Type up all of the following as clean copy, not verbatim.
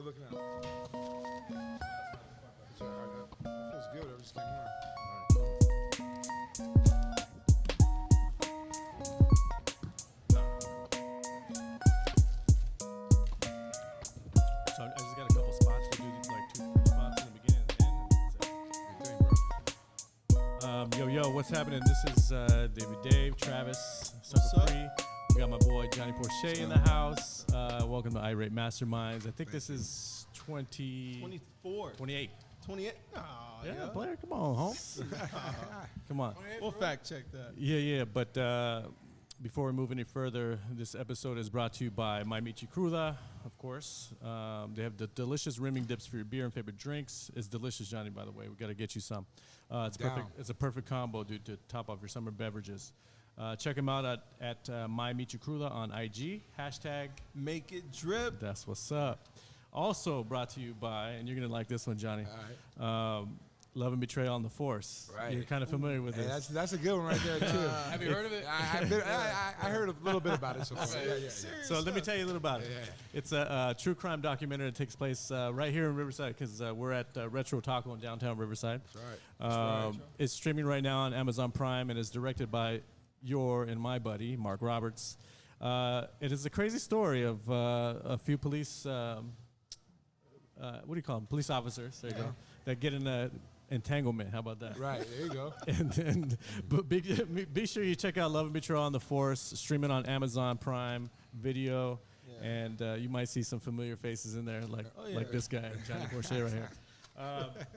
Good looking out. That feels good. I just came on. So I just got a couple spots. We'll do like 2 spots in the beginning and the end. Good thing, bro. Yo, what's happening? This is David Dave, Travis, Sucker Free. We got my boy Johnny Porche in the house. Welcome to Irate Masterminds. I think this is 24. 28. 28? Oh, Yeah, player, come on, home. Come on. We'll fact check that. Yeah, but before we move any further, this episode is brought to you by My Michi Cruda, of course. They have the delicious rimming dips for your beer and favorite drinks. It's delicious, Johnny, by the way. We got to get you some. It's perfect. It's a perfect combo, dude, to top off your summer beverages. Check them out at My Michi Cruda on IG. Hashtag Make it drip. That's what's up. Also brought to you by, and you're going to like this one, Johnny, Love and Betrayal on the Force. Right. You're kind of familiar with this. That's a good one right there, too. Have you heard of it? I heard a little bit about it so far. Yeah. So let me tell you a little about it. Yeah. It's a true crime documentary that takes place right here in Riverside because we're at Retro Taco in downtown Riverside. That's right. It's streaming right now on Amazon Prime and is directed by your and my buddy, Mark Roberts. It is a crazy story of a few police, what do you call them? Police officers, there you go, that get in a entanglement. How about that? Right, there you go. But be sure you check out Love and Betrayal on the Force, streaming on Amazon Prime Video, and you might see some familiar faces in there, like this guy, Johnny Porche right here.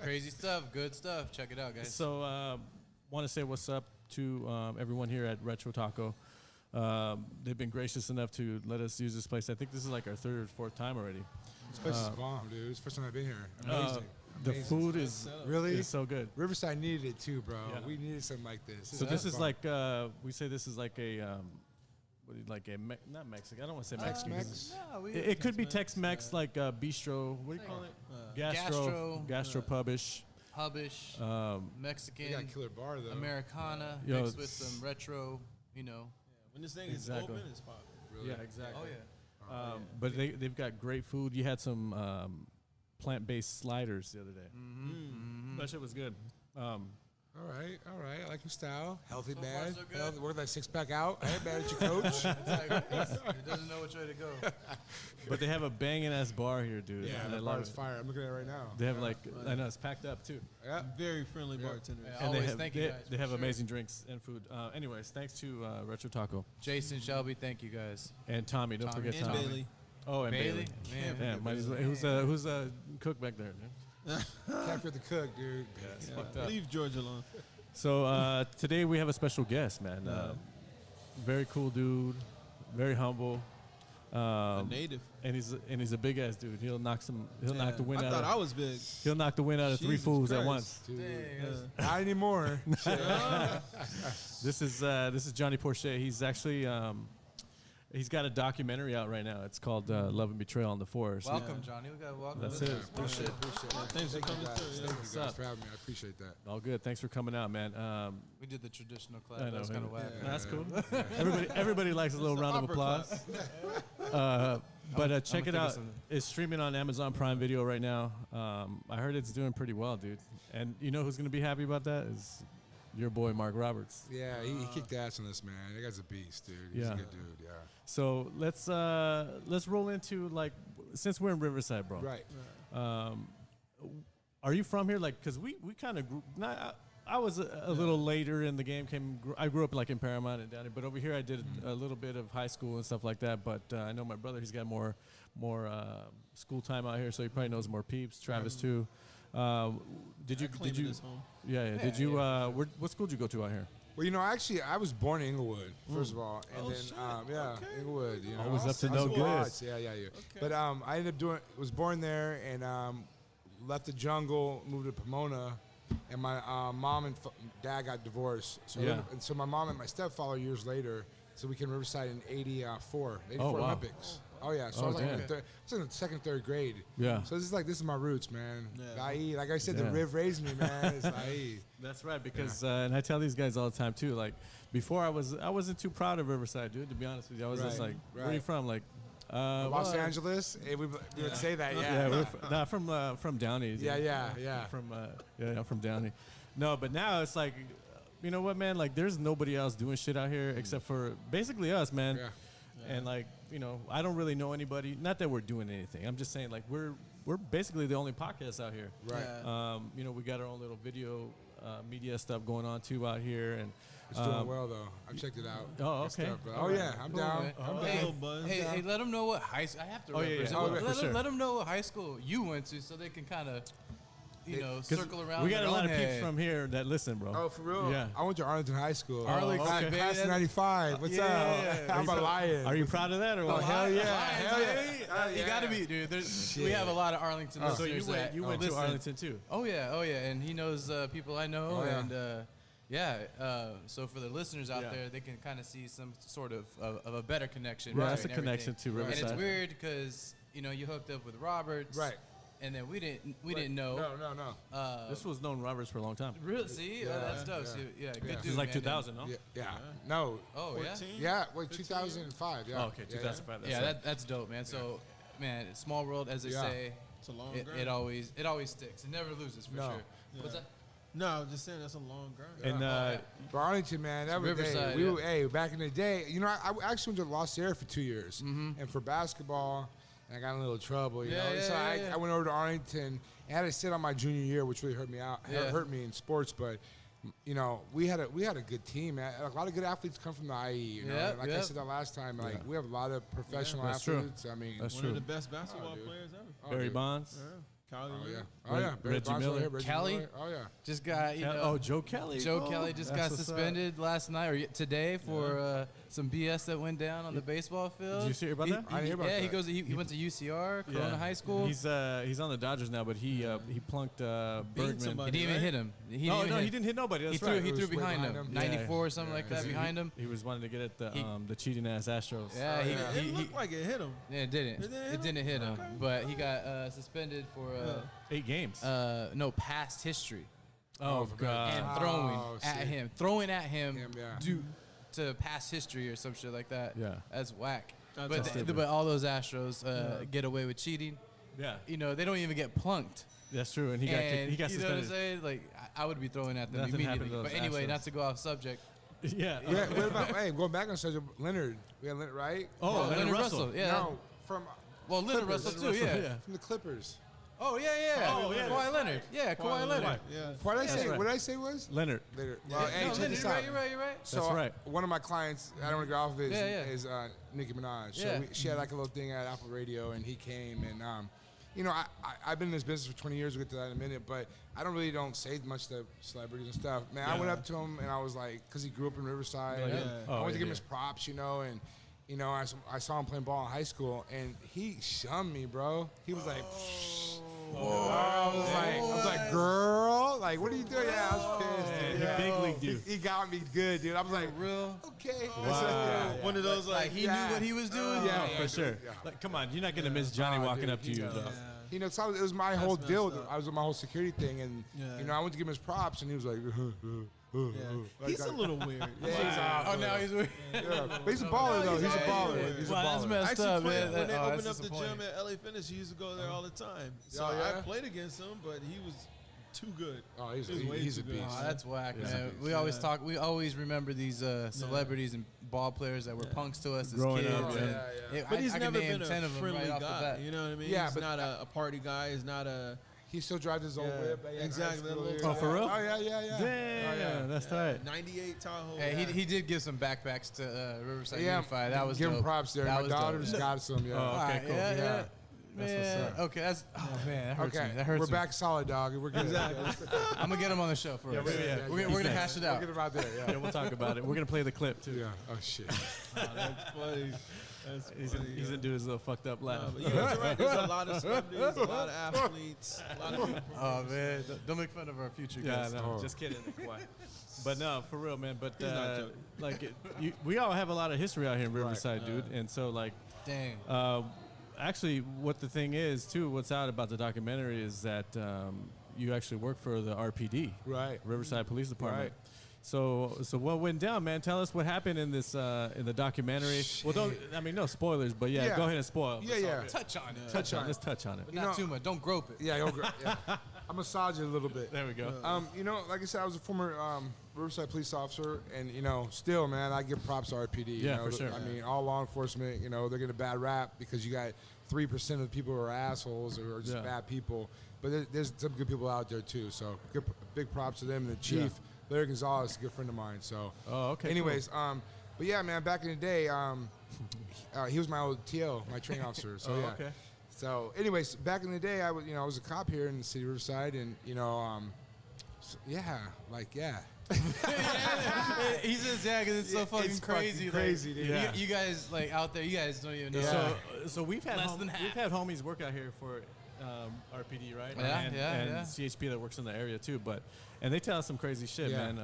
Crazy stuff, good stuff. Check it out, guys. So, want to say what's up to everyone here at Retro Taco. They've been gracious enough to let us use this place. I think this is like our 3rd or 4th time already. This place is bomb, dude. It's the first time I've been here. Amazing. The food is really so good. Riverside needed it too, bro. Yeah. We needed something like this. So this is like we say this is like a not Mexican. I don't want to say Mexican. Tex-Mex? It could be Tex-Mex, like bistro. What do you call it? Gastro pubish. Hubish, Mexican, They got a killer bar though. Americana, Yo, mixed with some retro, you know. When this thing Exactly. is open, it's popping. Really? Yeah, exactly. Oh, yeah. But they've got great food. You had some plant-based sliders the other day. That shit was good. All right. I like your style. Healthy So man. far, so good. Healthy, work that 6-pack out. I ain't mad at your coach. It's like, he doesn't know which way to go. But they have a banging ass bar here, dude. Yeah, and I that love bar is it. fire. I'm looking at it right now. They have like I know it's packed up too. Yeah. Very friendly bartender. Yeah. And Always, they have, thank you guys, They for have sure. amazing drinks and food. Anyways, thanks to Retro Taco Jason, Shelby, thank you guys. and Tommy. Don't Tommy. forget And Tommy. Bailey. Oh, and Bailey. Man, Yeah, might as well. Who's a cook back there? Dude? Can't forget the cook, dude. It's fucked up. Leave George alone. So today we have a special guest, man. Very cool dude, very humble. A native. And he's a big ass dude. He'll knock the wind I out. thought I was big. He'll knock the wind out of 3 Jesus fools at Christ. once. Dude. Dang, Not anymore. This is Johnny Porche. He's actually he's got a documentary out right now. It's called Love and Betrayal on the Force. welcome, Johnny. We got welcome. That's to it. this. Appreciate it. Thanks for coming guys. through. Thank you What's guys up? for having me. I appreciate that. All good. Thanks for coming out, man. We did the traditional clap. I know, That was kind of yeah. whack. That's cool. Everybody likes a little round of applause. But check it out. It's streaming on Amazon Prime Video right now. I heard it's doing pretty well, dude. And you know who's going to be happy about that is your boy Mark Roberts. Yeah, he kicked ass on this, man. That guy's a beast, dude. He's Yeah. a good dude, yeah. So let's roll into like since we're in Riverside, bro. Right. Are you from here? Like, cause we kind of grew. I was a little later in the game. I grew up like in Paramount and down here, but over here I did a little bit of high school and stuff like that. But I know my brother; he's got more school time out here, so he probably knows more peeps. Travis too. Did you? Yeah. Did you? What school did you go to out here? Well, you know, actually, I was born in Inglewood, first of all, and then shit. Okay. Inglewood. You know, Always up to I was no school good. arts, Yeah. Okay. But I ended up was born there and left the jungle, moved to Pomona, and my mom and dad got divorced. So and so my mom and my stepfather years later, so we came to Riverside in '84 wow. Olympics. Oh yeah, so I was like in the second, third grade. Yeah. So this is my roots, man. Yeah. IE, like I said, the Yeah. Riv raised me, man. It's IE. That's right, because and I tell these guys all the time too. Like before, I wasn't too proud of Riverside, dude. To be honest with you, I was just Right, like, "Where are you right. from?" Like, Los well, Angeles. We would say that. Yeah, Yeah. we're from Downey. Yeah. From Downey. No, but now it's like, you know what, man? Like, there's nobody else doing shit out here except for basically us, man. Yeah. And like, you know, I don't really know anybody. Not that we're doing anything. I'm just saying, like, we're basically the only podcast out here. Right. Yeah. You know, we got our own little video media stuff going on too out here, and It's doing well though. I've checked it out. Oh, Good okay. stuff, bro. Oh yeah, I'm down. man. I'm Hey, down. Hey, let them know what high school. I have to Oh, yeah, represent. yeah. Oh, let, for sure. let them know what high school you went to, so they can kind of, circle around. we got their a lot own of peeps head. from here that listen, bro. Oh, for real? Yeah. I went to Arlington High School. Arlington, okay. baby, Class of that's- '95. What's Yeah, up? yeah. I'm a lion. Are you proud of that or Oh, what? hell yeah. Lions, Hell yeah. baby. Hell You yeah. gotta be, dude. We have a lot of Arlington So listeners. you went to listen. Arlington too. Oh yeah, and he knows people I know, Oh, yeah. and so for the listeners out Yeah. there, they can kind of see some sort of a better connection. Right, that's a between connection everything. to And Riverside. it's weird because you hooked up with Roberts, Right. And then we didn't know. No. This was known Roberts for a long time. Really? See, Yeah, that's dope. yeah. So, yeah, good Yeah. dude. This is like man. 2000, no? Yeah. No. Oh yeah. 14? Yeah. Wait, 2005. Yeah. Oh, okay, 2005. That's Yeah, right. that's dope, man. So, man, small world, as they Yeah. say, It's a long it grind. always sticks. It never loses for No. sure. Yeah. What's that? No, I'm just saying that's a long grind. And yeah. But Arlington, man, that was Riverside, we yeah. were, hey, back in the day, I actually went to Lost Air for 2 years, and for basketball, and I got in a little trouble, you Yeah, know. yeah, So yeah. I went over to Arlington. I had to sit on my junior year, which really hurt me out, Yeah. hurt me in sports. But we had a good team. Man. A lot of good athletes come from the IE. You know, Yep, and like I yep. said that last time, like Yeah. we have a lot of professional That's true. athletes. I mean, That's One true. of the best basketball dude. players ever. oh, Barry dude. Bonds. Yeah. Kylie Oh yeah, Ray. oh yeah. Barry Reggie Bonds right Miller. here, Reggie Kelly? Miller. Oh yeah. Just got Joe Kelly. Joe bro. Kelly just That's got what's up. suspended last night or today for some BS that went down on the baseball field. Did you hear about that? I didn't hear about he that. goes. He went to UCR, Corona High School. He's on the Dodgers now, but he plunked Bergman. somebody. He didn't even right? hit him. He No, didn't he hit- didn't hit nobody. That's He right. threw. He It threw was way behind behind him. him. 94 or something like that He- behind him. He was wanting to get at He- the cheating ass Astros. Yeah, It looked like it hit him. it didn't. It It didn't hit him. Okay. But he got suspended for 8 games. no past history oh God. and throwing Oh, at shit. him Him, yeah. due to past history or some shit like that. Yeah. That's whack. That's But stupid. but all those Astros get away with cheating. Yeah, They don't even get plunked. that's true. And he got kicked, And he got you know what I'm suspended. saying? Like I would be throwing at them Nothing happened immediately. to those But anyway, Astros. not to go off subject. Yeah. Yeah, what about, hey, going back on subject, Leonard. We had Leonard, right? Oh, Leonard Russell. Yeah. No, from Well, Leonard Clippers. Russell too. Russell, Yeah. yeah. from the Clippers. Oh yeah. Oh, yeah. Kawhi Leonard. Yeah, Kawhi Leonard. Yeah. What did I That's say? right. What did I say was? Leonard. Later. Yeah, Well, hey, no, check Leonard, this you're out. right. You're right. You're right. So That's right. One of my clients, I don't want to get off of it, Yeah, is Nicki Minaj. So Yeah. she had like a little thing at Apple Radio, and he came, and I've been in this business for 20 years. We'll get to that in a minute, but I don't say much to celebrities and stuff. Man, I went up to him and I was like, because he grew up in Riverside, Like, and yeah. I wanted to give him yeah. his props, and I saw him playing ball in high school, and he shunned me, bro. He was like. I was like, girl, like, what are you doing? Yeah, I was pissed. Dude. He Yeah. big leagued you. He got me good, dude. I was like, Real. okay. Wow. One of those Like he Yeah. knew what he was doing. Yeah, for sure. Yeah. Like, come on, you're not gonna miss Johnny Oh, walking dude, up to he you. knows. Though. So it was my whole messed deal. up. I was with my whole security thing, and Yeah. I went to give him his props, and he was like, Yeah. like He's a that. little weird. Oh, now he's weird. Yeah. But he's a baller, though. He's a baller. He's a Wow, that's baller. messed Actually, up, when man. they Oh, opened that's up the gym at LA Fitness, he used to go there all the time. So Oh, yeah? I played against him, but he was too good. Oh, he's He was way a too good. beast. Oh, that's whack, Yeah. man. We always talk. We always remember these celebrities and ball players that were punks to us as Growing kids. up, and yeah. it- But he's I never can name been 10 a of them friendly right off the guy. bat. You know what I mean? Yeah, He's but not a party guy. He's not a. He still drives his own Yeah, whip. Yeah, exactly. high school, Oh, yeah. for real? Oh, yeah. Damn, that's right. 98 Tahoe. Hey, he did give some backpacks to Riverside Yeah, Unified. That was give dope. him props there. That My was dope. daughter's got some, yeah. Oh, okay, Alright, cool. Yeah. Yeah. Man, That's what's up. okay, that's man, that hurts Okay, me. That hurts we're me. back solid, dog. We're good. Exactly. I'm gonna get him on the show for us. yeah. We're gonna hash it We'll out. get him out there, Yeah, we'll talk about it. We're gonna play the clip too. Yeah. Oh, shit. That's funny. That's He's funny. gonna do his little fucked up laugh. But you're right. There's a lot of celebrities, a lot of athletes, a lot of people. Oh man, don't make fun of our future Yeah, guests. no, Oh. just kidding. Quiet. But no, for real, man. But not joking. like, we all have a lot of history out here in Riverside, dude. And so, like, Dang. actually, what the thing is too, what's out about the documentary is that you actually work for the RPD, Right. Riverside Police Department. Right. So what went down, man? Tell us what happened in this in the documentary. Well, no spoilers, but yeah, go ahead and spoil. Yeah. Touch on it. Let's touch on it. But not too much. Don't grope it. Yeah, I massage it a little bit. There we go. Like I said, I was a former Riverside police officer, and still, man, I give props to RPD. Yeah, for sure. I mean, all law enforcement, they're getting a bad rap because you got 3% of the people who are assholes or just bad people, but there's some good people out there too. So big props to them. And the chief, Larry Gonzalez, is a good friend of mine. So, okay. Anyways, cool. But yeah, man, back in the day, he was my old TO, my training officer. So okay. So, anyways, back in the day, I was a cop here in the city of Riverside, and He says because it's so fucking crazy. Crazy, dude. Yeah. You guys out there, you guys don't even know. Yeah. So we've had Less than half. we've had homies work out here for RPD, right? And CHP that works in the area too, and they tell us some crazy shit, man.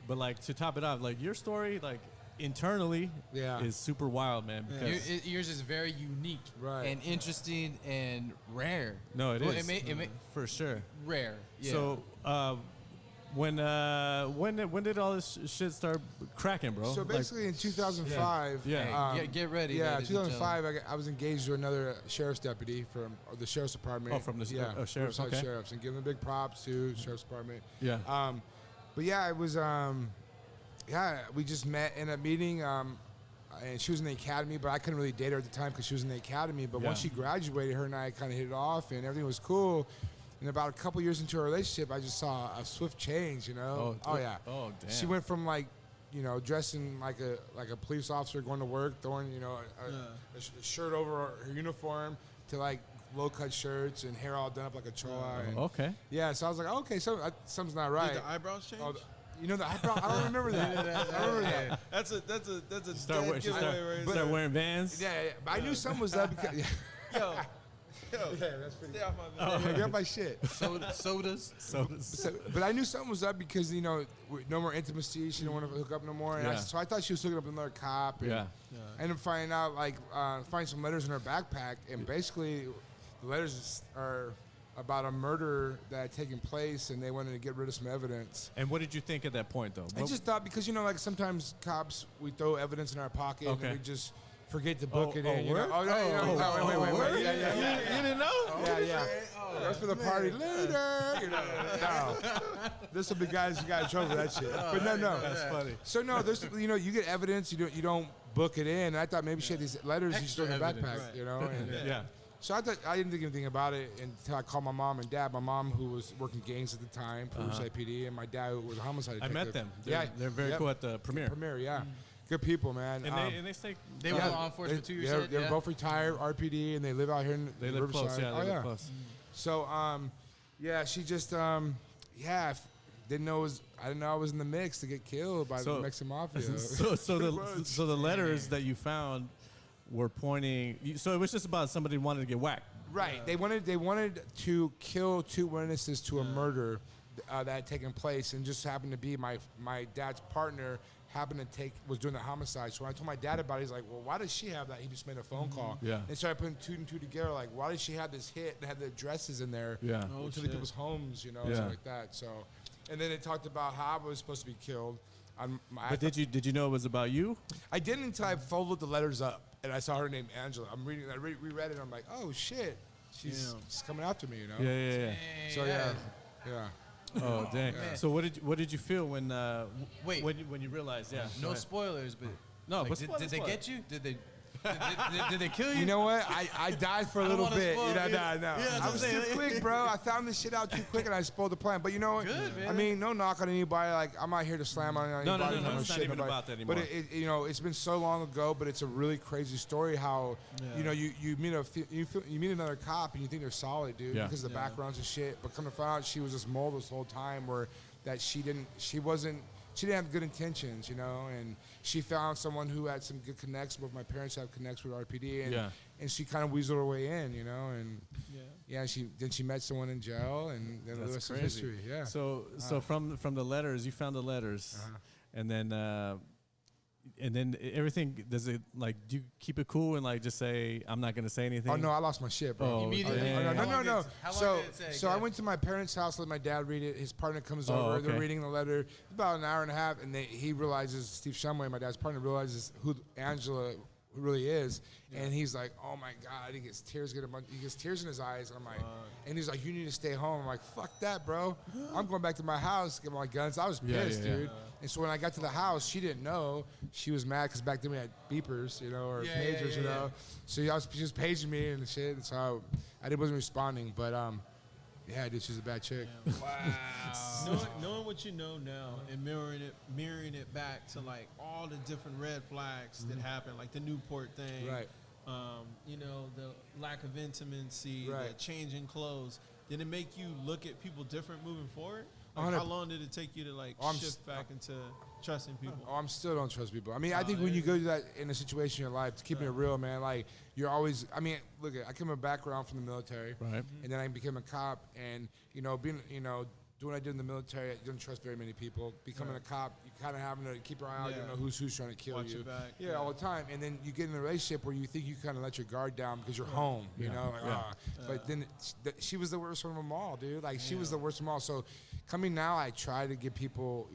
But like to top it off, like your story, like internally, is super wild, man. Because yours is very unique, and interesting and rare. No, it is for sure rare. Yeah. So. When did all this shit start cracking, bro? So basically, in 2005, get ready. Yeah, 2005, I was engaged to another sheriff's deputy from the sheriff's department. Oh, from the sheriff's, okay. Sheriffs, and give them big props to sheriff's department. Yeah. But yeah, it was we just met in a meeting. And she was in the academy, but I couldn't really date her at the time because she was in the academy. But once she graduated, her and I kind of hit it off, and everything was cool. And about a couple years into our relationship, I just saw a swift change, Oh yeah. Oh damn. She went from dressing like a police officer going to work, throwing a shirt over her uniform to like low cut shirts and hair all done up like a chola. Okay. Yeah, so I was like, okay, something's not right. Did the eyebrows change? The eyebrow. I don't remember that. I don't remember that. That's a Start wearing Vans. Yeah, but I knew something was up because. Yo, that's pretty. stay off my video. Get my shit. Sodas. But I knew something was up because no more intimacy. She didn't want to hook up no more. And so I thought she was hooking up with another cop. And I ended up finding out find some letters in her backpack, and basically the letters are about a murder that had taken place, and they wanted to get rid of some evidence. And what did you think at that point, though? I just thought because sometimes cops, we throw evidence in our pocket and we just forget to book it in. Wait. Yeah. You didn't know? Yeah. That's for the party later. No. There's some big guys who got in trouble for that shit. But no. That's funny. So no, there's you get evidence, you don't book it in. And I thought maybe she had these letters you throw in her backpack, and, So I didn't think anything about it until I called my mom and dad. My mom, who was working gangs at the time for Riverside PD, and my dad, who was a homicide detective. I met them. They're very cool at the premiere. Good people, man. And they stay. They were law enforcement 2 years. They're both retired RPD, and they live out here in They live Riverside. close. Yeah, they live close. So, she just, didn't know I didn't know I was in the mix to get killed by the Mexican mafia. So the letters that you found were pointing. So it was just about somebody wanted to get whacked. Right. They wanted to kill two witnesses to a murder that had taken place, and just happened to be my dad's partner. Was doing the homicide. So when I told my dad about it, he's like, well, why does she have that? He just made a phone call. Yeah. And so I put two and two together, like, why did she have this hit that had the addresses in there? Yeah. To the people's homes, something like that. So, and then it talked about how I was supposed to be killed. But did you know it was about you? I didn't until I folded the letters up and I saw her name Angela. I reread it and I'm like, oh shit, she's coming after me, Yeah. So yeah. Oh dang! Man. So what did you feel when when you realized? Yeah. No spoilers, but no. but did they get you? Did they kill you? You know what? I died for a little bit. Spoil, No. Yeah, I was too quick, bro. I found this shit out too quick and I spoiled the plan. But you know what? Good, man. I mean, no knock on anybody. Like, I'm not here to slam on anybody. No. It's not even about that anymore. But it's been so long ago. But it's a really crazy story. How you meet another cop and you think they're solid, dude, because of the backgrounds and shit. But come to find out, she was just mold this whole time. Where that she didn't have good intentions, and she found someone who had some good connects. Both my parents have connects with RPD, and she kind of weaseled her way in, and she met someone in jail, and then the rest is history. Yeah. So from the letters, you found the letters, and then and then everything, does it, like, do you keep it cool and, like, just say, I'm not going to say anything? Oh, no, I lost my shit, bro. Oh, Immediately? damn. No. How long So, did it take? so I went to my parents' house, let my dad read it. His partner comes over. okay. They're reading the letter. It's about an hour and a half, and he realizes, Steve Shumway, my dad's partner, realizes who Angela really is, and he's like, oh my God, he gets tears in his eyes, and I'm like, and he's like, you need to stay home. I'm like, fuck that, bro. I'm going back to my house, get my guns. I was pissed, dude. And so when I got to the house, she didn't know. She was mad because back then we had beepers, or pagers, you know. So she was paging me and shit, and so I wasn't responding, but yeah, dude, she's a bad chick. Wow. knowing what you know now and mirroring it back to like all the different red flags that happened, like the Newport thing, Right. The lack of intimacy, the Right. change in clothes. Did it make you look at people different moving forward? Like, 100 how long did it take you to like shift back into trusting people? Oh, I'm still don't trust people. I mean, I think when you go through that in a situation in your life, to keep it real, man, like you're always. I mean, look, I came from a background from the military, Right. and then I became a cop, and being, doing what I did in the military, I didn't trust very many people. Becoming a cop, you kind of having to keep your eye out. You don't know who's trying to kill Watch you. your back. Yeah, all the time. And then you get in a relationship where you think you kind of let your guard down because you're home. You know, like, but then she was the worst one of them all, dude. Like she was the worst of them all. So coming now, I try to give people,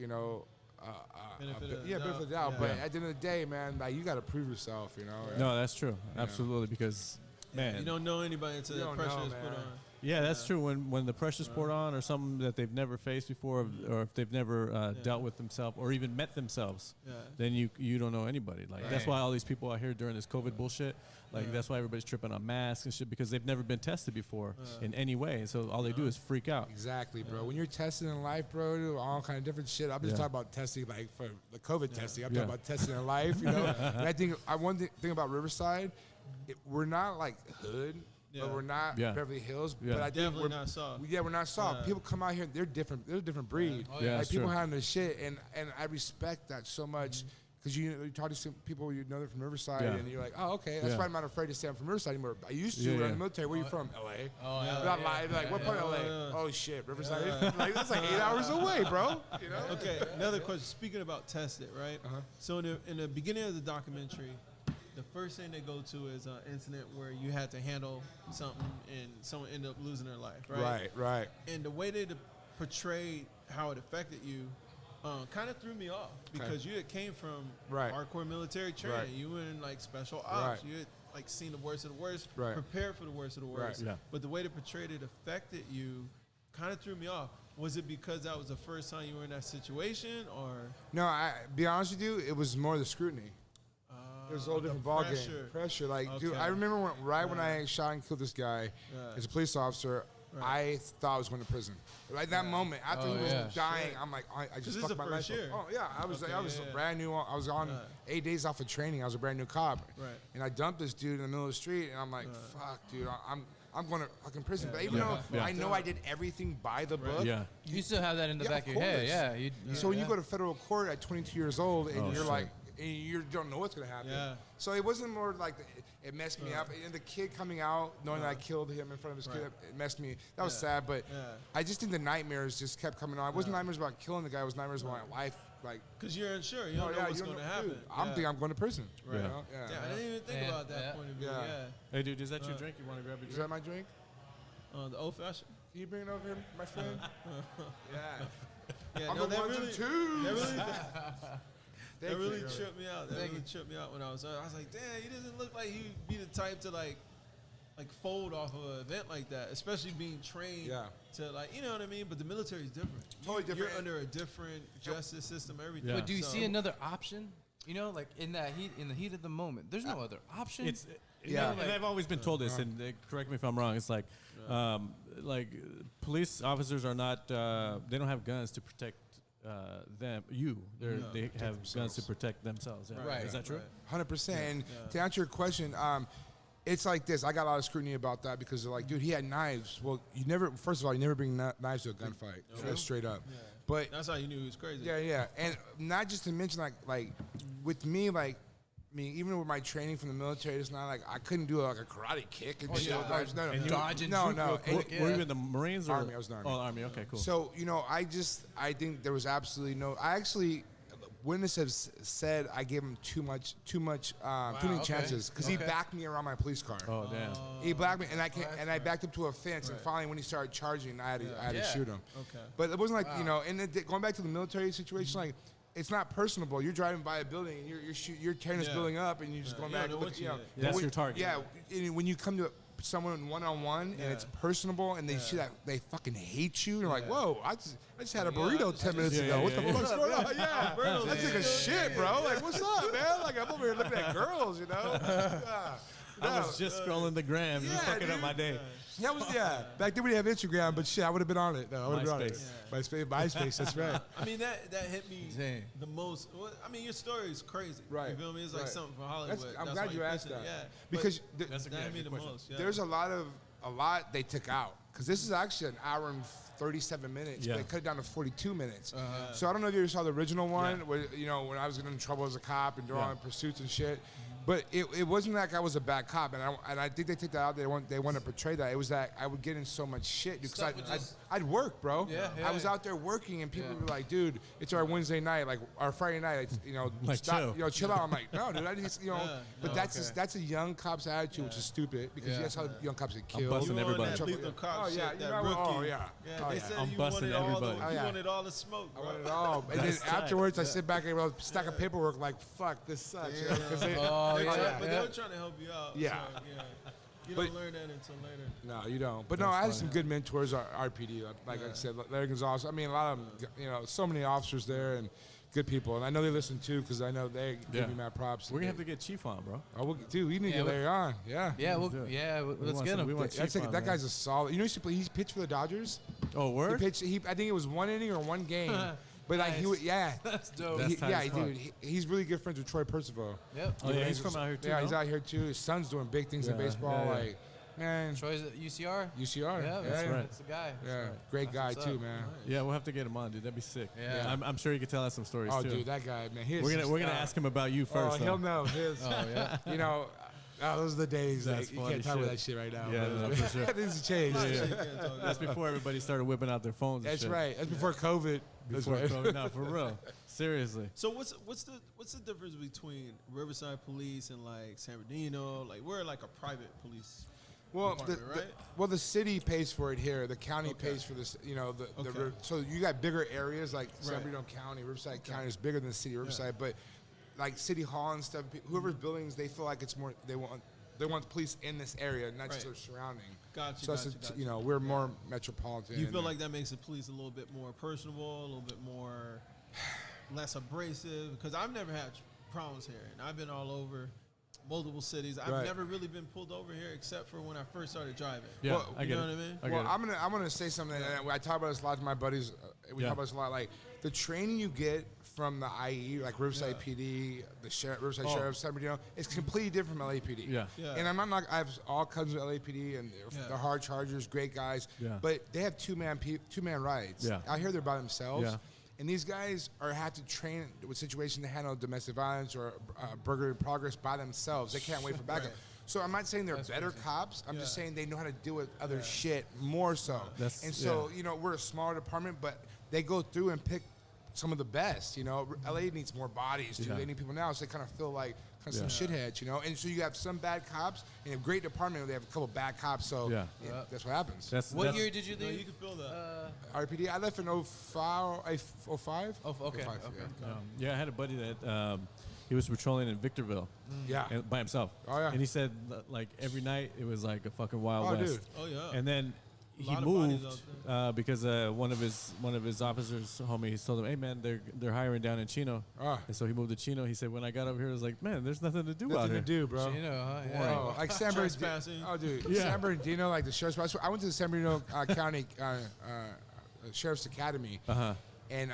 benefit of the doubt. Yeah. But at the end of the day, man, like you got to prove yourself. No, that's true. Absolutely, because, man. You don't know anybody until You the don't pressure know, is put man. on. Yeah, that's true. When the pressure's poured on, or something that they've never faced before, or if they've never dealt with themselves, or even met themselves, then you don't know anybody. Like that's why all these people out here during this COVID bullshit, like that's why everybody's tripping on masks and shit, because they've never been tested before in any way. And so all they do is freak out. Exactly, bro. When you're testing in life, bro, do all kind of different shit. I'm just talking about testing, like for the COVID testing. I'm talking about testing in life, And I think one thing about Riverside, we're not like hood. But we're not Beverly Hills. But I think we're not soft. We're not soft. People come out here, they're different. They're a different breed. Like people having this shit, and I respect that so much. Because you talk to some people you know they're from Riverside, and you're like, oh, okay, that's why I'm not afraid to say I'm from Riverside anymore. I used to when I was in the military. Where you from? L.A. Oh, yeah. Not lying. Like, what part of L.A.? Oh, shit, Riverside? Like, that's like 8 hours away, bro. Okay, another question. Speaking about tested, right? So in the beginning of the documentary, the first thing they go to is an incident where you had to handle something and someone ended up losing their life, right? Right. And the way they portrayed how it affected you kind of threw me off because you had came from hardcore military training. Right. You were in like special ops. You had like seen the worst of the worst, prepared for the worst of the worst. Right. But the way they portrayed it affected you kind of threw me off. Was it because that was the first time you were in that situation, or? No, I be honest with you, it was more the scrutiny. It was a whole different ballgame. Pressure. Like, dude, I remember when I shot and killed this guy as a police officer, I thought I was going to prison. Like that moment, after he was dying, I'm like, I just fucked my life up. Oh, yeah. I was brand new. I was on 8 days off of training. I was a brand new cop. And I dumped this dude in the middle of the street, and I'm like, fuck, dude, I'm going to fucking prison. But even though I know I did everything by the book. You still have that in the back of your head. So when you go to federal court at 22 years old, and you're like, and you don't know what's going to happen. So it wasn't more like it messed me up. And the kid coming out, knowing that I killed him in front of his kid, it messed me. That was sad, but I just think the nightmares just kept coming on. It wasn't nightmares about killing the guy. It was nightmares about my life. Like, because you're unsure. You don't know what's going to happen. Dude, I'm thinking I'm going to prison. Right. I didn't even think about that point of view. Hey, dude, is that your drink? You want to grab your drink? Is that my drink? The old fashioned. Can you bring it over here, my friend? Yeah, I'm the ones and twos. That really tripped me out. That really tripped me out when I was like, damn, he doesn't look like he'd be the type to like fold off of an event like that, especially being trained to like, you know what I mean? But the military is different. Totally different. You're under a different justice system, everything. But do you see another option? Like in the heat of the moment, there's no other option. And I've always been told this, and correct me if I'm wrong. It's like police officers are not, they don't have guns to protect them. They have guns to protect themselves. Yeah. Right. Is that true? 100%. And to answer your question, it's like this. I got a lot of scrutiny about that because they're like, dude, he had knives. Well, first of all, you never bring knives to a gunfight. Straight up. Yeah. But that's how you knew he was crazy. Yeah. And not just to mention like with me, like, I mean, even with my training from the military, it's not like I couldn't do like a karate kick and shit. No. And dodge and no. Were you in the Marines or Army? I was in the Army. Oh, Army. Okay, cool. So I think there was absolutely no. I actually, witnesses have said I gave him too many chances because he backed me around my police car. Oh damn! He backed me, and I backed him to a fence, and finally when he started charging, I had to shoot him. Okay. But it wasn't like and going back to the military situation, like. It's not personable. You're driving by a building and you're tearing this building up and you're just going back. That's your target. Yeah, and when you come to someone one-on-one and it's personable and they see that they fucking hate you, you're like, whoa, I just had a burrito 10 minutes ago. What the fuck's going on? Yeah, that's like a shit, bro. Like, what's up, man? Like, I'm over here looking at girls, you know? I was just scrolling the gram. You fucking up my day. Back then we didn't have Instagram, but shit, I would have been on it. No, I would have been on it. MySpace, that's right. I mean, that hit me the most. Well, I mean, your story is crazy. Right. You feel me? It's like something from Hollywood. I'm glad you asked that. Yeah. Because that's a that hit me the most. Yeah. There's a lot they took out. Because this is actually an hour and 37 minutes. But they cut it down to 42 minutes. So I don't know if you ever saw the original one, where, when I was getting in trouble as a cop and doing all the pursuits and shit. But it wasn't like I was a bad cop, and I think they took that out. They want to portray that. It was that I would get in so much shit because I'd work, bro. I was out there working, and people were like, "Dude, it's our Wednesday night, like our Friday night, like stop, chill out." I'm like, "No, dude, I just, But that's a young cop's attitude, which is stupid because that's how young cops get killed. I'm busting everybody. They said I'm you busting wanted everybody. You wanted all the smoke, bro. I wanted it all. And then afterwards, I sit back and a stack of paperwork, like, "Fuck, this sucks." But they were trying to help you out. Yeah. So, you don't learn that until later. No, you don't. But I had some good mentors at RPD. Like I said, Larry Gonzalez. I mean, a lot of them, so many officers there and good people. And I know they listen too because I know they give me mad props. We're going to have to get Chief on, bro. Oh, dude, we need to get Larry on. Yeah. Yeah, let's get him. That guy's a solid. He pitched for the Dodgers. Oh, word? I think it was one inning or one game. But like that's dope. Dude, he's really good friends with Troy Percival. Yep. Oh yeah, he's from out here too. Yeah, he's out here too. His son's doing big things in baseball. Like, man, Troy's at UCR. Yeah, that's right. That's the guy. Yeah, great guy too, man. Yeah, we'll have to get him on, dude. That'd be sick. Yeah. I'm sure he could tell us some stories too. Oh, dude, that guy, man. We're gonna ask him about you first. Oh, he'll know. Those are the days. Like, you can't talk about that shit right now. Yeah, no, for sure. Things have changed. That's before everybody started whipping out their phones. That's right. That's before COVID. Before COVID. No, for real. Seriously. So what's the difference between Riverside Police and like San Bernardino? Like we're like a private police. Well, right? the city pays for it here. The county pays for this. So you got bigger areas like San Bernardino County, Riverside County is bigger than the city of Riverside, but like City Hall and stuff, whoever's buildings, they feel like it's more. They want the police in this area, not just their surrounding. Gotcha. We're more metropolitan. Do you feel like that makes the police a little bit more personable, a little bit more less abrasive? Because I've never had problems here, and I've been all over multiple cities. I've never really been pulled over here except for when I first started driving. Yeah, I get it. What I mean? I'm gonna say something. And I talk about this a lot to my buddies. We talk about this a lot. Like the training you get from the IE, like Riverside PD, the Riverside Sheriff, San Bernardino, it's completely different from LAPD. Yeah. And I have all cousins at LAPD, and they're hard chargers, great guys. Yeah. But they have two-man rides. Yeah. Out here, they're by themselves. Yeah. And these guys have to train with situations to handle domestic violence or burglary in progress by themselves. They can't wait for backup. So I'm not saying they're better cops. I'm just saying they know how to deal with other shit more so. We're a smaller department, but they go through and pick some of the best. LA needs more bodies too. They need people now, so they kind of feel like some shitheads. And so you have some bad cops and a great department where they have a couple bad cops. So that's what happens. What year did you leave? No, you can feel that. RPD. I left in 05. Oh, okay. 05, I had a buddy that he was patrolling in Victorville. By himself. Oh yeah. And he said like every night it was like a fucking Wild West. Dude. Oh yeah. And then he moved because one of his officers, homie, he told him, "Hey man, they're hiring down in Chino." And so he moved to Chino. He said, "When I got over here, I was like, man, there's nothing to do out here." Nothing to do, bro. Chino, like San Bernardino. Oh, dude. San Bernardino, like the sheriff's. I went to the San Bernardino County Sheriff's Academy. And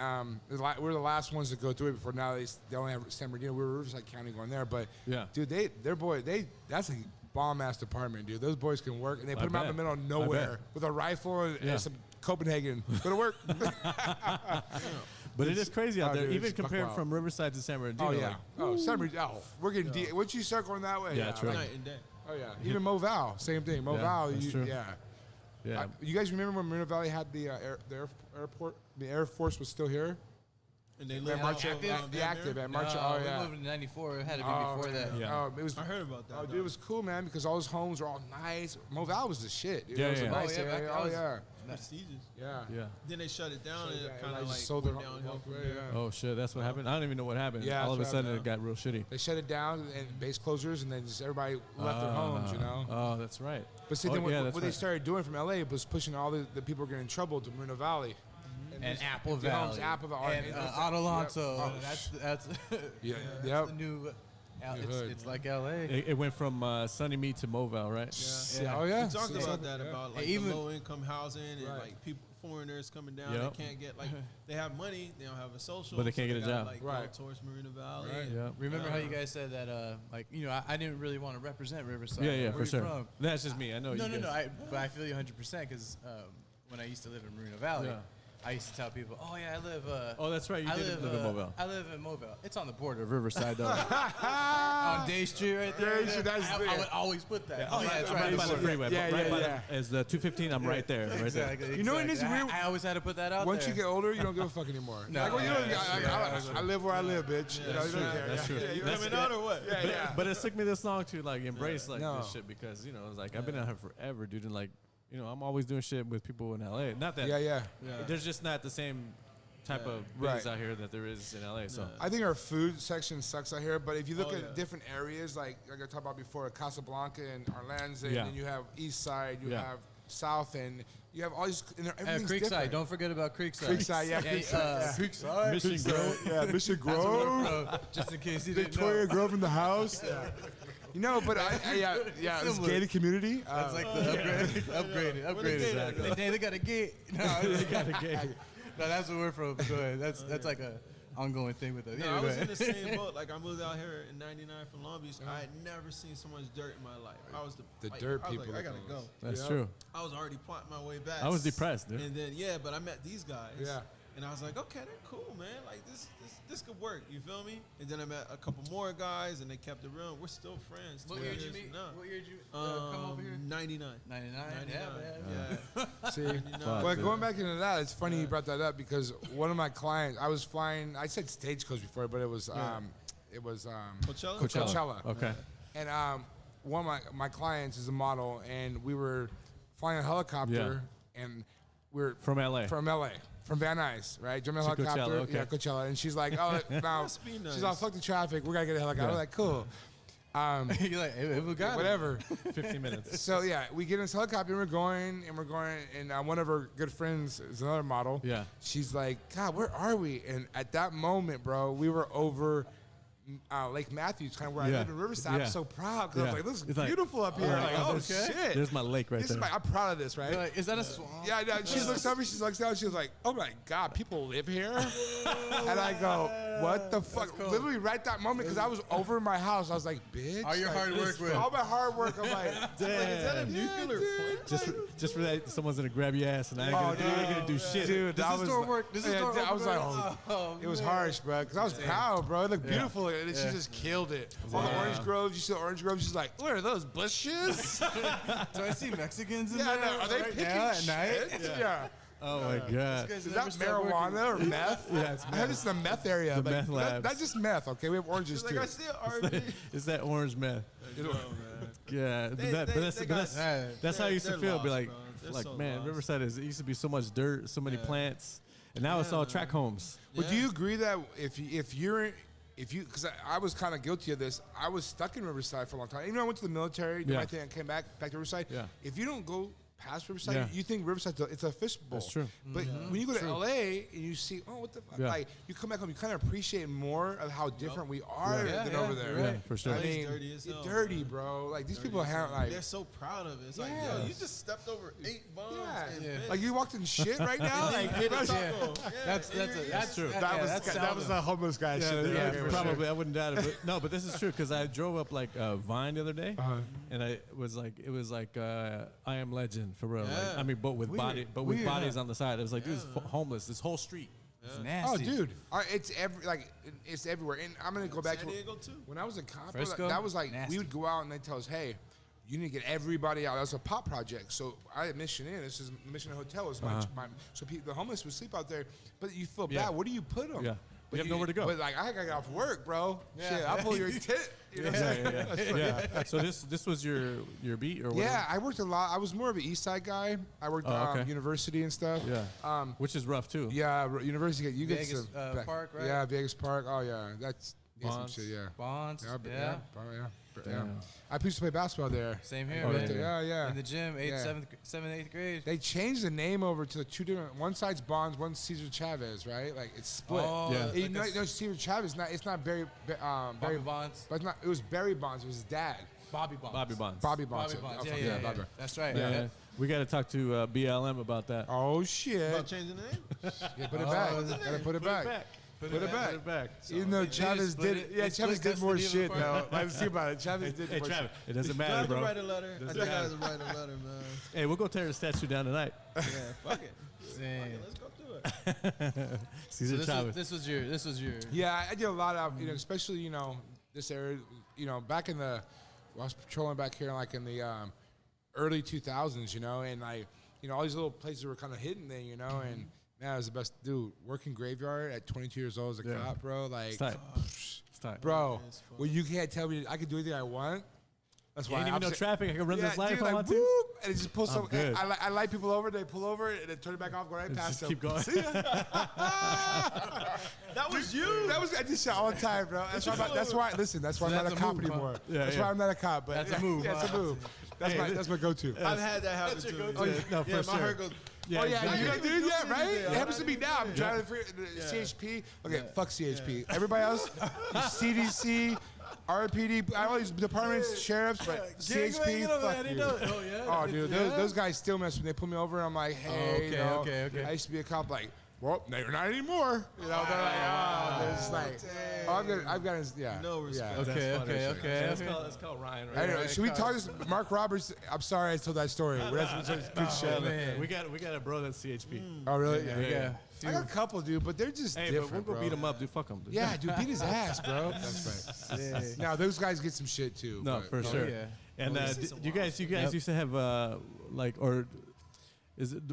we're the last ones to go through it before now. They only have San Bernardino. We were Riverside County going there, but dude, that's a bomb-ass department, dude. Those boys can work, and they put them out in the middle of nowhere with a rifle and some Copenhagen. Go to work. But it is crazy out there, dude, even compared from Riverside to San Bernardino. Oh, yeah. San Bernardino. We're getting once you start going that way. Yeah, that's right. Night and day. Oh, yeah. Even Moval, same thing. Moval, Yeah. You guys remember when Moreno Valley had the airport? The Air Force was still here. And they At live March, the active at March. No, Oh we yeah. moved in '94. It had to be before that. Yeah. It was. I heard about that. Oh, dude, it was cool, man, because all his homes were all nice. Movale was the shit. Dude. Yeah, It was a yeah. nice Oh, yeah, area. back- Oh was- yeah. prestigious. Yeah. Yeah. Then they shut it down, and it Yeah, kind I of like just sold went their downhill from yeah, there. yeah. Oh shit, that's what happened. I don't even know what happened. Yeah, all of a that's what sudden it happened. got real shitty. They shut it down and base closures, and then just everybody left their homes, you know. Oh, that's right. But see, Oh, then yeah, what that's they right. started doing from LA was pushing all the people who were getting in trouble to Moreno Valley. And Apple the homes, Valley. Apple Valley. And Yep. Adelanto. Oh, That's Yeah. that's Yep. the new. hood. It's like LA. It went from Sunny Mead to Movale, right? Yeah. Oh yeah. We talked See, about that about like Even- the low income housing and Right. like people, foreigners coming down. Yep. They can't get like they have money, they don't have a social, But they can't so get a gotta, job. Like, Right. go towards Marina Valley. Right. and- Yeah. Remember how you guys said that, like, you know, I didn't really want to represent Riverside. Yeah, Where for you sure. From? That's just me. I know No, you no, guys. no. But I feel you 100% because when I used to live in Moreno Valley, Yeah. I used to tell people, "Oh yeah, I live." Oh, that's right. You I did live in Movale. I live in Movale. It's on the border of Riverside, though. On Day Street, right there. Day Street, that's I there. would always put that. Oh, yeah, that's right by the freeway. Yeah, right yeah, by yeah. as the 215, I'm right there. Right there. Exactly. You know what it is exactly. weird? I always had to put that out Once there. you get older, you don't give a fuck anymore. No, Like, well, you know, yeah, I live where I live, bitch. You know, you don't care. That's true. Yeah, you That's- Coming out or what? Yeah, yeah. But it took me this long to like embrace like No. this shit because you know it's like I've been out here forever, dude, and like you know I'm always doing shit with people in LA. Not that Yeah. there's just not the same type of Right. things out here that there is in LA. So I think our food section sucks out here, but if you look Oh, at yeah. different areas, like I talked about before, Casablanca and Arlanza, Yeah. and then you have East Side, you Yeah. have South End, you have all these, and everything's Creekside. different. Don't forget about Creekside. Creekside, yeah, Creekside. Creekside. Mission Grove. Yeah, Mission That's where Grove, we're from, just in case you didn't Victoria know. Grove in the house. You know, but yeah, it's Similar. gated community. That's like the upgraded. They got a gate. No, they got a gate. No, that's where we're from. Go ahead. That's like a ongoing thing with us. No, Yeah, I go was in ahead. the same boat. Like I moved out here in '99 from Long Beach. I had never seen so much dirt in my life. I was The like, dirt I was people Like, I look gotta nice. go. that's Yeah. true. I was already plotting my way back. I was depressed, dude. And then but I met these guys. Yeah. And I was like, okay, they're cool, man. Like this could work. You feel me? And then I met a couple more guys, and they kept it real. We're still friends. What 2 year did years you meet? from now. What year did you come over here? 99. 99. 99. Yeah. See, 99. well, going back into that, it's funny you brought that up because one of my clients, I was flying. I said Stagecoach before, but it was Coachella? Coachella. Okay. And one of my clients is a model, and we were flying a helicopter, and we're From LA. from LA, from Van Nuys, right? Jumping a To Coachella, helicopter, okay. yeah, Coachella, and she's like, "Oh, now Must be she's nice. all fuck the traffic. We gotta get a helicopter." Yeah. I'm like, "Cool, You're like, hey, we got it. whatever." 15 minutes. So yeah, we get in this helicopter, and we're going, and one of her good friends is another model. Yeah. She's like, "God, where are we?" And at that moment, bro, we were over Lake Matthews, kind of where I Yeah. live in Riverside. Yeah. I'm so proud because I Yeah. was like, "This is It's like, beautiful up here." Like, oh shit, There's my lake right this is there. I'm proud of this, right? You're like, is that a swamp? Yeah, no, she looks at me, she looks down, she was like, "Oh my God, people live here?" And I go, "What the fuck?" cool. Literally right that moment, because I was over in my house, I was like, "Bitch." All your like, hard work with. all my hard work, I'm like, Like, is that a nuclear plant? Just for that, someone's gonna grab your ass, and I ain't gonna do shit. Dude, Does that this was door like- work? Does this yeah, door I was open? like, Oh, it was man. harsh, bro, because I was proud, bro. It looked beautiful, and then she just killed it. All the orange groves, you see the orange groves, she's like, "What are those bushes?" Do I see Mexicans in Yeah, there? no, are they right picking now at shit? night? Yeah. Oh my god. Guys Is never that stop working. marijuana or meth? Yeah, it's I heard it's the meth area. The like, meth labs. Not just meth, okay? We have oranges Like too. I see an RV. It's that orange meth. Yeah, but They- that's, they but got- that's, Yeah. that's how I used to They're feel. Be lost, like, bro. They're so man, lost. Riverside it used to be so much dirt, so many plants, and now it's all track homes. But do you agree that if you because I was kind of guilty of this, I was stuck in Riverside for a long time. Even though I went to the military, did Yeah. my thing, and came back to Riverside. Yeah. If you don't go past Riverside, Yeah. you think Riverside it's a fishbowl. That's true. But when you go to LA and you see, oh, what the fuck? Yeah. Like you come back home, you kind of appreciate more of how different we are Yeah, than yeah, over there. Yeah, for sure. I It's mean, dirty as it's hell, dirty, man. bro. Like these Dirty people as have hell. like. They're so proud of it. It's like, Yeah. yo, you just stepped over 8 bombs. Yeah. and Yeah. bitch. Like you walked in shit right now. Like hit a that's- taco. Yeah, That's in your ear. true. that was a homeless guy shit. Yeah, there, for probably. sure. I wouldn't doubt it. But, no, but this is true because I drove up like Vine the other day, and it was like I Am Legend for real. Like, Yeah. I mean, but with with Weird, bodies huh? on the side. It was like, dude, it's homeless. This whole street. It's Oh, nasty. dude, it's it's everywhere. And I'm gonna go back San to Diego too. when I was in Compton. Frisco? That was like Nasty. we would go out and they tell us, hey, you need to get everybody out. That was a pop project. So I had Mission Inn. This is Mission Hotel. Is my so the homeless would sleep out there. But you feel Yeah. bad. Where do you put them? Yeah. You have nowhere to go. But like, I gotta get off work, bro. Yeah. Shit, I'll pull your tit. You know what I'm saying? Yeah. So this was your beat or whatever? Yeah, I worked a lot. I was more of an East Side guy. I worked university and stuff. Yeah. Which is rough too. Yeah, university. You get Vegas some Park, right? Yeah, Vegas Park. Oh yeah, that's Bonds. some shit. Yeah. Bonds. Yeah. I used to play basketball there. Same here. Oh, man. Yeah. In the gym, 7th, 8th grade. They changed the name over to the two different. One side's Bonds, one's Cesar Chavez, right? Like it's split. Oh, Yeah. You know, Cesar Chavez. It's not Barry. Bobby Bonds. But it's not. It was Barry Bonds. It was his dad. Bobby Bonds. Bobby Bonds. Bobby Bonds. Bobby Bonds. Okay, Yeah. Bobby. That's right. Yeah. We got to talk to BLM about that. Oh shit! About changing the name? Yeah, put it back. Gotta put it back. Put it back. Put it back. Even though Chavez split did, it. yeah, They Chavez split did more custody of shit the though. Let's see about it. Chavez did Hey, more Travis, shit. it doesn't I matter, have to bro. write a letter. I think I have to write a letter, man. Hey, we'll go tear the statue down tonight. Yeah, fuck it. Dang. Let's go through it. Caesar So Chavez. this was your. Yeah, I did a lot of, especially, this area, back in I was patrolling back here like in the early 2000s, and like, all these little places were kind of hidden then, and man, it was the best. Dude, working graveyard at 22 years old as a cop, bro, like, It's tight. It's tight. bro, well, you can't tell me I can do anything I want. That's You why ain't even I'm no sa- traffic. I can run this Yeah, light dude, if I like, want to. whoop, and it just pulls some. good. I light people over. They pull over, and then turn it back off. Go right past Just them. keep going. See ya. That was you. That was I did shit all the time, bro. That's why. Listen. That's why I'm not that's a a cop move, huh? anymore. Yeah, That's yeah. why I'm not a cop. But That's a move, Yeah, it's a huh? move. That's my go-to. I've had that happen to me. Oh, yeah, no, Yeah, for my sure. heart goes. Oh yeah, exactly. you know, dude, yeah, right? Yeah. It happens to me now. I'm driving for CHP. Okay, fuck CHP. Everybody else, CDC, RPD, all these departments, sheriffs, but CHP, fuck you. Oh, yeah. Oh, dude, those guys still mess with me. They pull me over, and I'm like, hey, okay. I used to be a cop, like, well, no, you're not anymore. They're like, it's like, I've got his, yeah. No respect. Yeah. Okay. It's called Ryan, I right? don't know. Should we talk this? Mark Roberts, I'm sorry I told that story. That's good shit. man. We got a bro that's CHP. Oh, really? Yeah. I got a couple, dude, but they're just Hey, but different, we'll go bro. beat him up, dude. Fuck him. Dude. Yeah, dude, beat his ass, bro. That's right. Now those guys get some shit too. No, but- for sure. yeah. And Well, you see some you guys used to have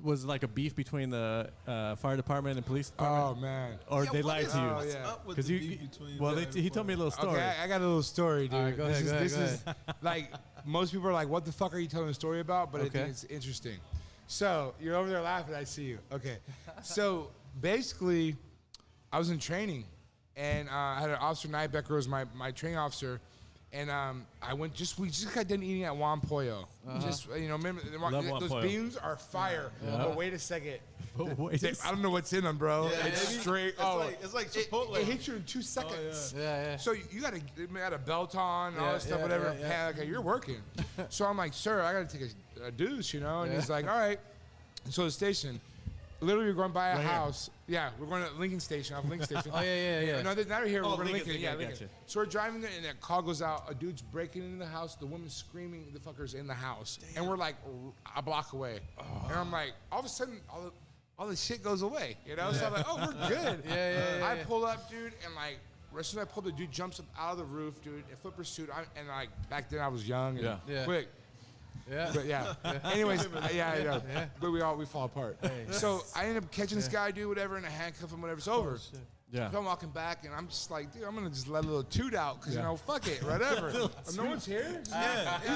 was it like a beef between the fire department and police department? Oh man. Or Yeah, they what lied is- to you? Oh, what's yeah. up with 'Cause the you- beef between Well, that he told me a little story. Okay, I got a little story, dude. All right, go ahead, This go is like most people are like, "What the fuck are you telling a story about?" But I Okay. think it's interesting. So you're over there laughing. I see you. Okay. So basically, I was in training, and I had an officer, Nybecker, was my training officer. And we just got done eating at Juan Pollo. Just remember Love Juan those Pollo. beans are fire. But wait a second, Wait, I don't know what's in them, bro. Yeah, It's maybe. straight. It's like Chipotle. It hits you in 2 seconds. Yeah. So you got a belt on and all Yeah, this stuff, yeah, whatever. yeah, Yeah, okay, you're working. So I'm like, sir, I got to take a deuce, And he's like, all right. And so the station, literally, we're going by a Right here. house. Yeah, we're going to Lincoln Station, off Lincoln Station. Oh, yeah. No, not here. Oh, we're going to Lincoln, Lincoln. Yeah, Lincoln, Lincoln. gotcha. So we're driving there, and that call goes out. A dude's breaking into the house. The woman's screaming. The fucker's in the house, and we're like a block away. And I'm like, all of a sudden, all the shit goes away. So I'm like, oh, we're good. Yeah. I pull up, dude, and like, as soon as I pull, the dude jumps up out of the roof, dude, in foot pursuit. And like back then, I was young and Yeah. quick. Yeah. But yeah. Anyways, yeah, I know. But we fall apart. So I ended up catching this guy, dude, whatever, and I handcuff him, whatever. It's over. Yeah. So I'm walking back, and I'm just like, dude, I'm gonna just let a little toot out, cause fuck it, whatever. No one's here. He's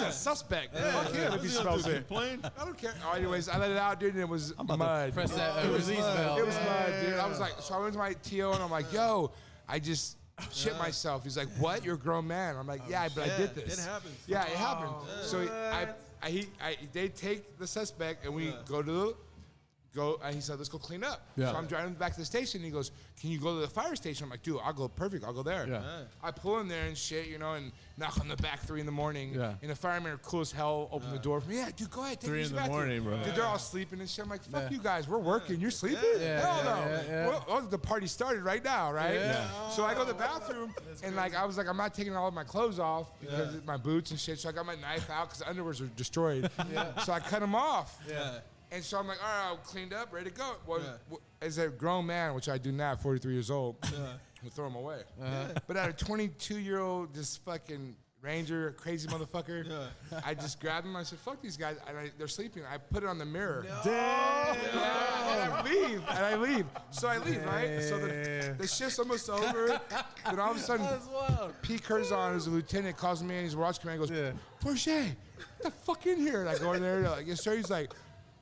a suspect. Fuck him if he smells it. I don't care. Oh, anyways, I let it out, dude, and it was mud. Press that It was release mud. valve. It was mud, dude. I was like, so I went to my TO, and I'm like, yo, I just shit myself. He's like, what? You're a grown man. I'm like, yeah, but I did this. It happens. Yeah, it happened. So they take the suspect, and we and he said, let's go clean up. Yeah. So I'm driving back to the station, and he goes, can you go to the fire station? I'm like, dude, I'll go there. Yeah. I pull in there and shit, and knock on the back 3 in the morning. Yeah. And the firemen are cool as hell, open the door for me. Yeah, dude, go ahead, take 3 me in to the bathroom. morning, bro. Dude, they're all sleeping and shit. I'm like, fuck Yeah. you guys, we're working. You're sleeping? Hell no. Well, the party started right now, right? Yeah. So I go to the bathroom, and like I was like, I'm not taking all of my clothes off because of my boots and shit. So I got my knife out because the underwears are destroyed. So I cut them off. Yeah. And so I'm like, all right, I'm cleaned up, ready to go. Well, as a grown man, which I do now, 43 years old, we'll throw them away. But at a 22-year-old, just fucking Ranger, crazy motherfucker. I just grabbed them. I said, fuck these guys. And they're sleeping. I put it on the mirror. Damn. Yeah, and I leave. So I leave, right? So the shift's almost over. Then all of a sudden, Pete Curzon, who's a lieutenant, calls me and he's a watch commander. He goes, Porsche, get the fuck in here. And I go in there. Like, yes, sir. He's like,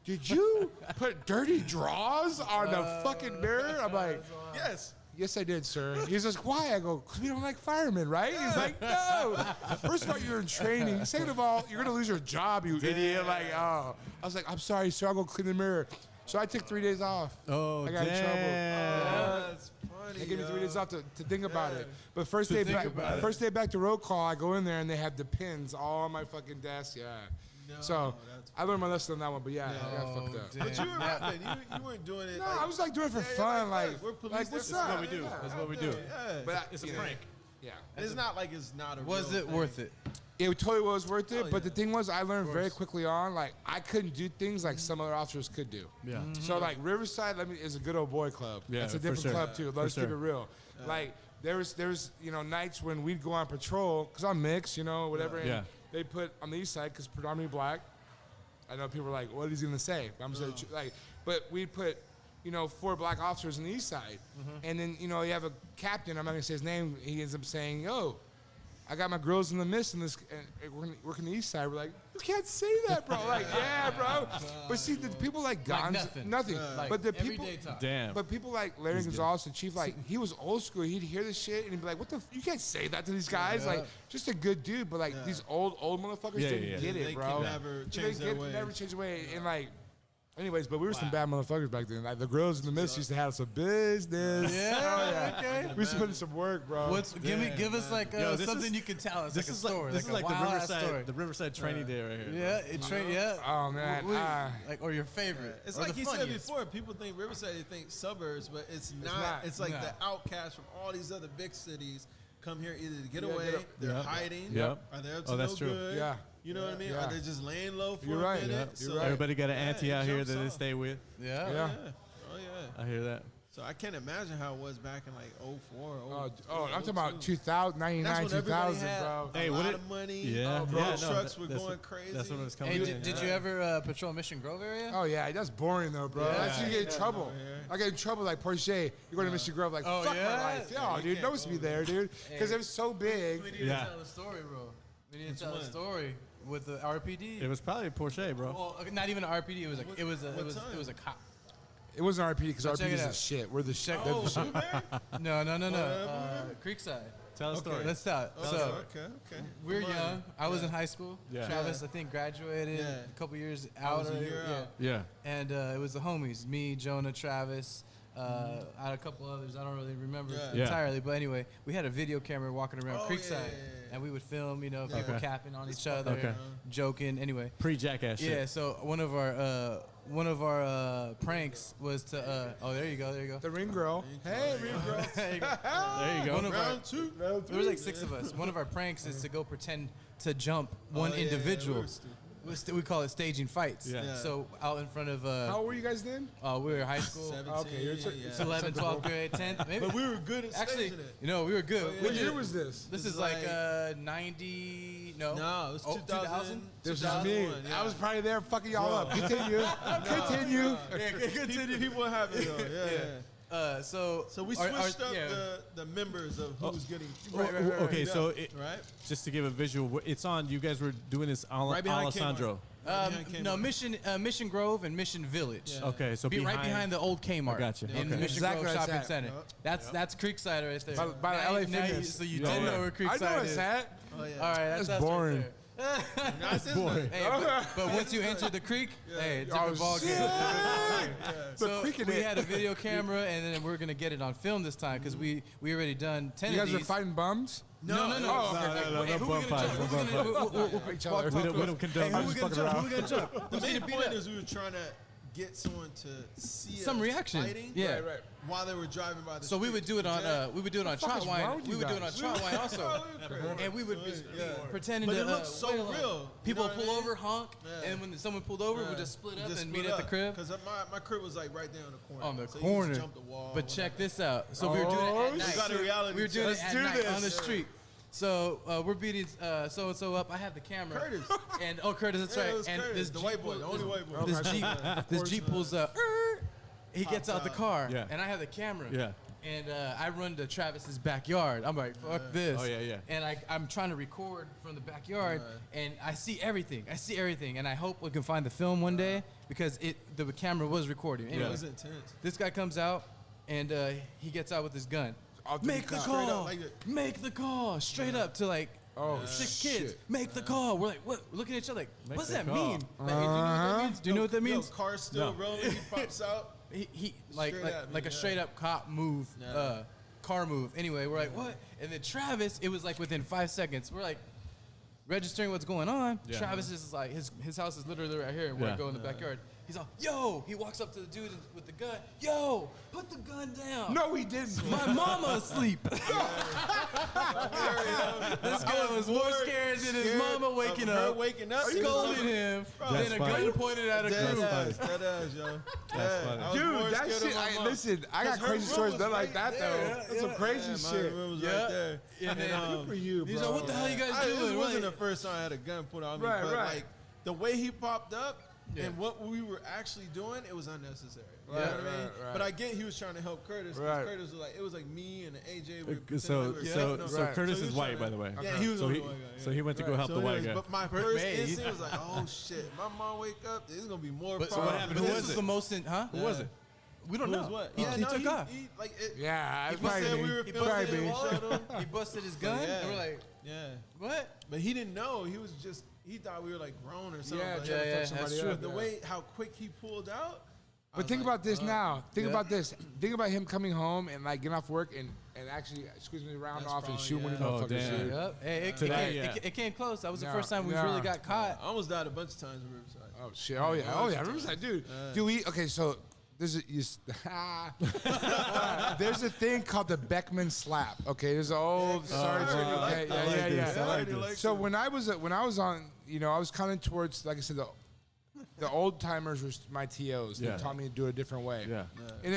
did you put dirty draws on the fucking mirror? I'm like, yes, I did, sir. He's like, why? I go, because we don't like firemen, right? He's like, no. First of all, you're in training. Second of all, you're going to lose your job, you idiot. Like, oh. I was like, I'm sorry, sir. I'll go clean the mirror. So I took 3 days off. Oh, I got in trouble. That's funny. They gave me 3 days off to think about it. But first day back to roll call, I go in there and they have the pins all on my fucking desk. Yeah. No, so I learned my lesson on that one, but I got fucked up. But you were rapping. You weren't doing it. No, I was like doing it for fun. Like what's That's up? what we do. That's what we do. Yeah. But It's a prank. Yeah. It's not like it's not a Was real it thing. worth it? It totally was worth it, Oh, but the yeah. thing was, I learned very quickly on, like, I couldn't do things like some other officers could do. Yeah. So, like, Riverside is a good old boy club. Yeah, It's a for different sure. club, too. Let's For keep it sure. real. Like, there's nights when we'd go on patrol, because I'm mixed, whatever. And Yeah. they put on the east side, because predominantly black. I know people are like, what is he going to say? I'm saying, like, but we'd put, 4 black officers on the east side. And then, you have a captain, I'm not going to say his name, he ends up saying, yo, I got my girls in the mist in this, and we're working the east side. We're like, you can't say that, bro. Like, yeah, bro. But see, the people like Gonz, nothing. Like But the people, everyday talk. Damn. but people like Larry Gonzalez, the chief, like, he was old school. He'd hear this shit and he'd be like, what the, you can't say that to these guys. Like, just a good dude. But like, these old motherfuckers didn't get it, They bro. can never change their way. Never change their way. And like, anyways, but we were some bad motherfuckers back then. Like, the girls in the mist used to have some business. Yeah, okay. We used to put in some work, bro. Give us like this something is- you can tell us, This like a is like story, this is like a the wild-ass story. Riverside training day right here. Yeah, yeah. Oh, man. Or your favorite. It's or like the he said funniest. before. People think Riverside, they think suburbs, but it's not. It's like the outcasts from all these other big cities come here either to get away, they're hiding, Yep. are they up to that's no true. good? Yeah. You know what I mean? Yeah. Are they just laying low for You're a right. minute? Yeah, you're right. Everybody got an auntie out here it that they jumps stay with. Yeah. Yeah. Oh yeah. I hear that. So I can't imagine how it was back in like 04. I'm talking about 2000, 99, 2000, bro. Hey, a lot of money. Yeah. Road Yeah, no, trucks were that's going what- crazy. That's when it was coming Hey, in. did you ever patrol Mission Grove area? Oh, yeah, that's boring, though, bro. That's you get in trouble. I get in trouble like Porsche. You're going to Mr. Grove, like, fuck my life. Yo, dude, no one's be there, dude. Because it was so big. We need to tell a story, bro. We need to tell a story with the RPD. It was probably a Porsche, bro. Well, not even an RPD. It was a cop. It wasn't RPD because So check RPD it is the out. shit. We're the shit. Oh, Blueberry? No. Creekside. Tell a story. Let's start. Oh, So okay. we're young. I was in high school. Yeah. Travis, I think, graduated a couple years out. was a year out. Yeah. And it was the homies, me, Jonah, Travis. I had a couple others. I don't really remember Yeah. entirely, but anyway, we had a video camera walking around Oh, Creekside, yeah. and we would film, people Okay. capping on each other, Okay. joking. Anyway, Pre-jackass shit. yeah. So one of our pranks was to. Oh, there you go. The ring girl. Hey, ring girl. There you go. There you go. One of our, Round two. there was like 6 of us. One of our pranks is to go pretend to jump one individual. We call it staging fights. Yeah. So out in front of How old were you guys then? we were high school. 17, Okay, you're yeah. 11th, 12th grade, 10th. Maybe. But we were good at Actually, staging it. we were good. yeah. What year was this? This This is is like like- 90. No. No, it was 2000. This is me. 2001, yeah. I was probably there fucking y'all up. Continue. Continue. People have it though. Yeah. So We switched up the members of who's getting Right. Okay, so it, right. just to give a visual, it's on. You guys were doing this Right behind Alessandro. No, Mission Grove and Mission Village. Yeah. Okay, so Right behind the old Kmart. I got you. In the Okay. Mission Exactly Grove where it's Shopping at. Center. That's Creekside right there. By the Now LA you- now you- Fitness. So you Yeah. didn't know where I Creekside know is. it's that. Oh yeah. All right, that's boring. Right there. That's boring. Hey, but once you enter the creek, hey, different ball game. So creek in we it. had a video camera, and then we're gonna get it on film this time because we already done 10 You of guys these. are fighting bums? No. Oh, okay. No, Hey, no who bum we gonna fights, jump? no bum fights. Each other. We don't condone Hey, who we just gonna fucking jump? around. Who we gonna jump? The main point is we were trying to get someone to see Some us reaction. fighting Yeah. Right, right. while they were driving by the So we street. would do it on fuck is wrong Trotwine. with We you would do it on guys? Trotwine also, and we would be pretending But to it looked so wail on. real. People You know what pull I mean? over, honk, Yeah. and when someone pulled over, we just split up and meet at the crib. Because my crib was like right there on the corner. On the so corner. You just jump the wall. But check this out. So we were doing it Oh, at night. got a reality We were doing check. it Let's at do night this. on the street. So we're beating so and so up. I have the camera. Curtis. And Curtis, that's right. And Curtis, this the Jeep white boy, the only white boy. This Jeep pulls up. He gets out the car, Yeah. and I have the camera. Yeah. And I run to Travis's backyard. I'm like, fuck this. Oh, yeah. And I'm trying to record from the backyard, and I see everything. And I hope we can find the film one day because the camera was recording. Anyway, It was intense. this guy comes out, and he gets out with his gun. Make the Straight call. up like that. Make the call. Straight up to like 6 kids. Shit. Make the call. We're like, what? We're looking at each other like, what's the that call. mean? Like, hey, do you know what that means? Do you know what that means? Yo, car still rolling. He pops out. He like Straight at me, like a yeah. straight up cop move, car move. Anyway, we're like, what? And then Travis, it was like within 5 seconds. We're like registering what's going on. Yeah. Travis is like his house is literally right here, and we're Yeah. going in the backyard. He's all, yo! He walks up to the dude with the gun. Yo, put the gun down. No, he didn't. My mama asleep. This guy was more scared than his mama waking Her up, waking up. scolding him, That's then a funny. gun pointed at a crew. That is, yo. That's funny. I was more Dude, that scared of shit. my mom. Listen, I got 'Cause her crazy room stories was done like right that there. though. That's some crazy My shit. room was Yeah. right there. And then, Good for you, bro. he's like, what the hell you guys doing? This We're wasn't like- the first time I had a gun put on me, Right, but right. like the way he popped up Yeah. and what we were actually doing, it was unnecessary. You Right, know what I mean? right, right. But I get he was trying to help Curtis. 'Cause Right. Curtis was like, it was like me and AJ. We were pretending So, like we were so, setting up. so Right. Curtis So he is was white, trying by to- the way. Yeah, he was So the he, white guy. Yeah. so he went to go help So the white anyways, guy. But my first man, instinct was like, oh shit, my mom wake up, there's gonna be more But, problems. happened? but Who this was was it? the most, Who was it? We don't Who know. was what? He, he took off. He, like, it, Yeah, it's he said probably we me. were It's filming probably it, me. we showed him. He busted his gun, Yeah. and we're like, Yeah. what? But he didn't know. He was just, he thought we were like grown or something. Yeah, But trying to fuck that's somebody true. up, the yeah. way, how quick he pulled out. I But was think like, about this now. Think Yeah. about this. Think about him coming home and like getting off work and actually squeezing the round That's off and probably, shooting one of these yeah. Oh, motherfuckers. damn. dude. Yep. Hey, it, Today, came, yeah. it came close. That was the Yeah. first time we Yeah. really got caught. I almost died a bunch of times in Riverside. Oh shit! Oh yeah! Oh yeah! Riverside, dude. Do we? Okay, so there's there's a thing called the Beckman slap. Okay, there's an old sergeant. Okay, yeah. So when I was on, I was kind of towards, like I said, the old timers were my TOs. They Yeah. taught me to do it a different way. Yeah. And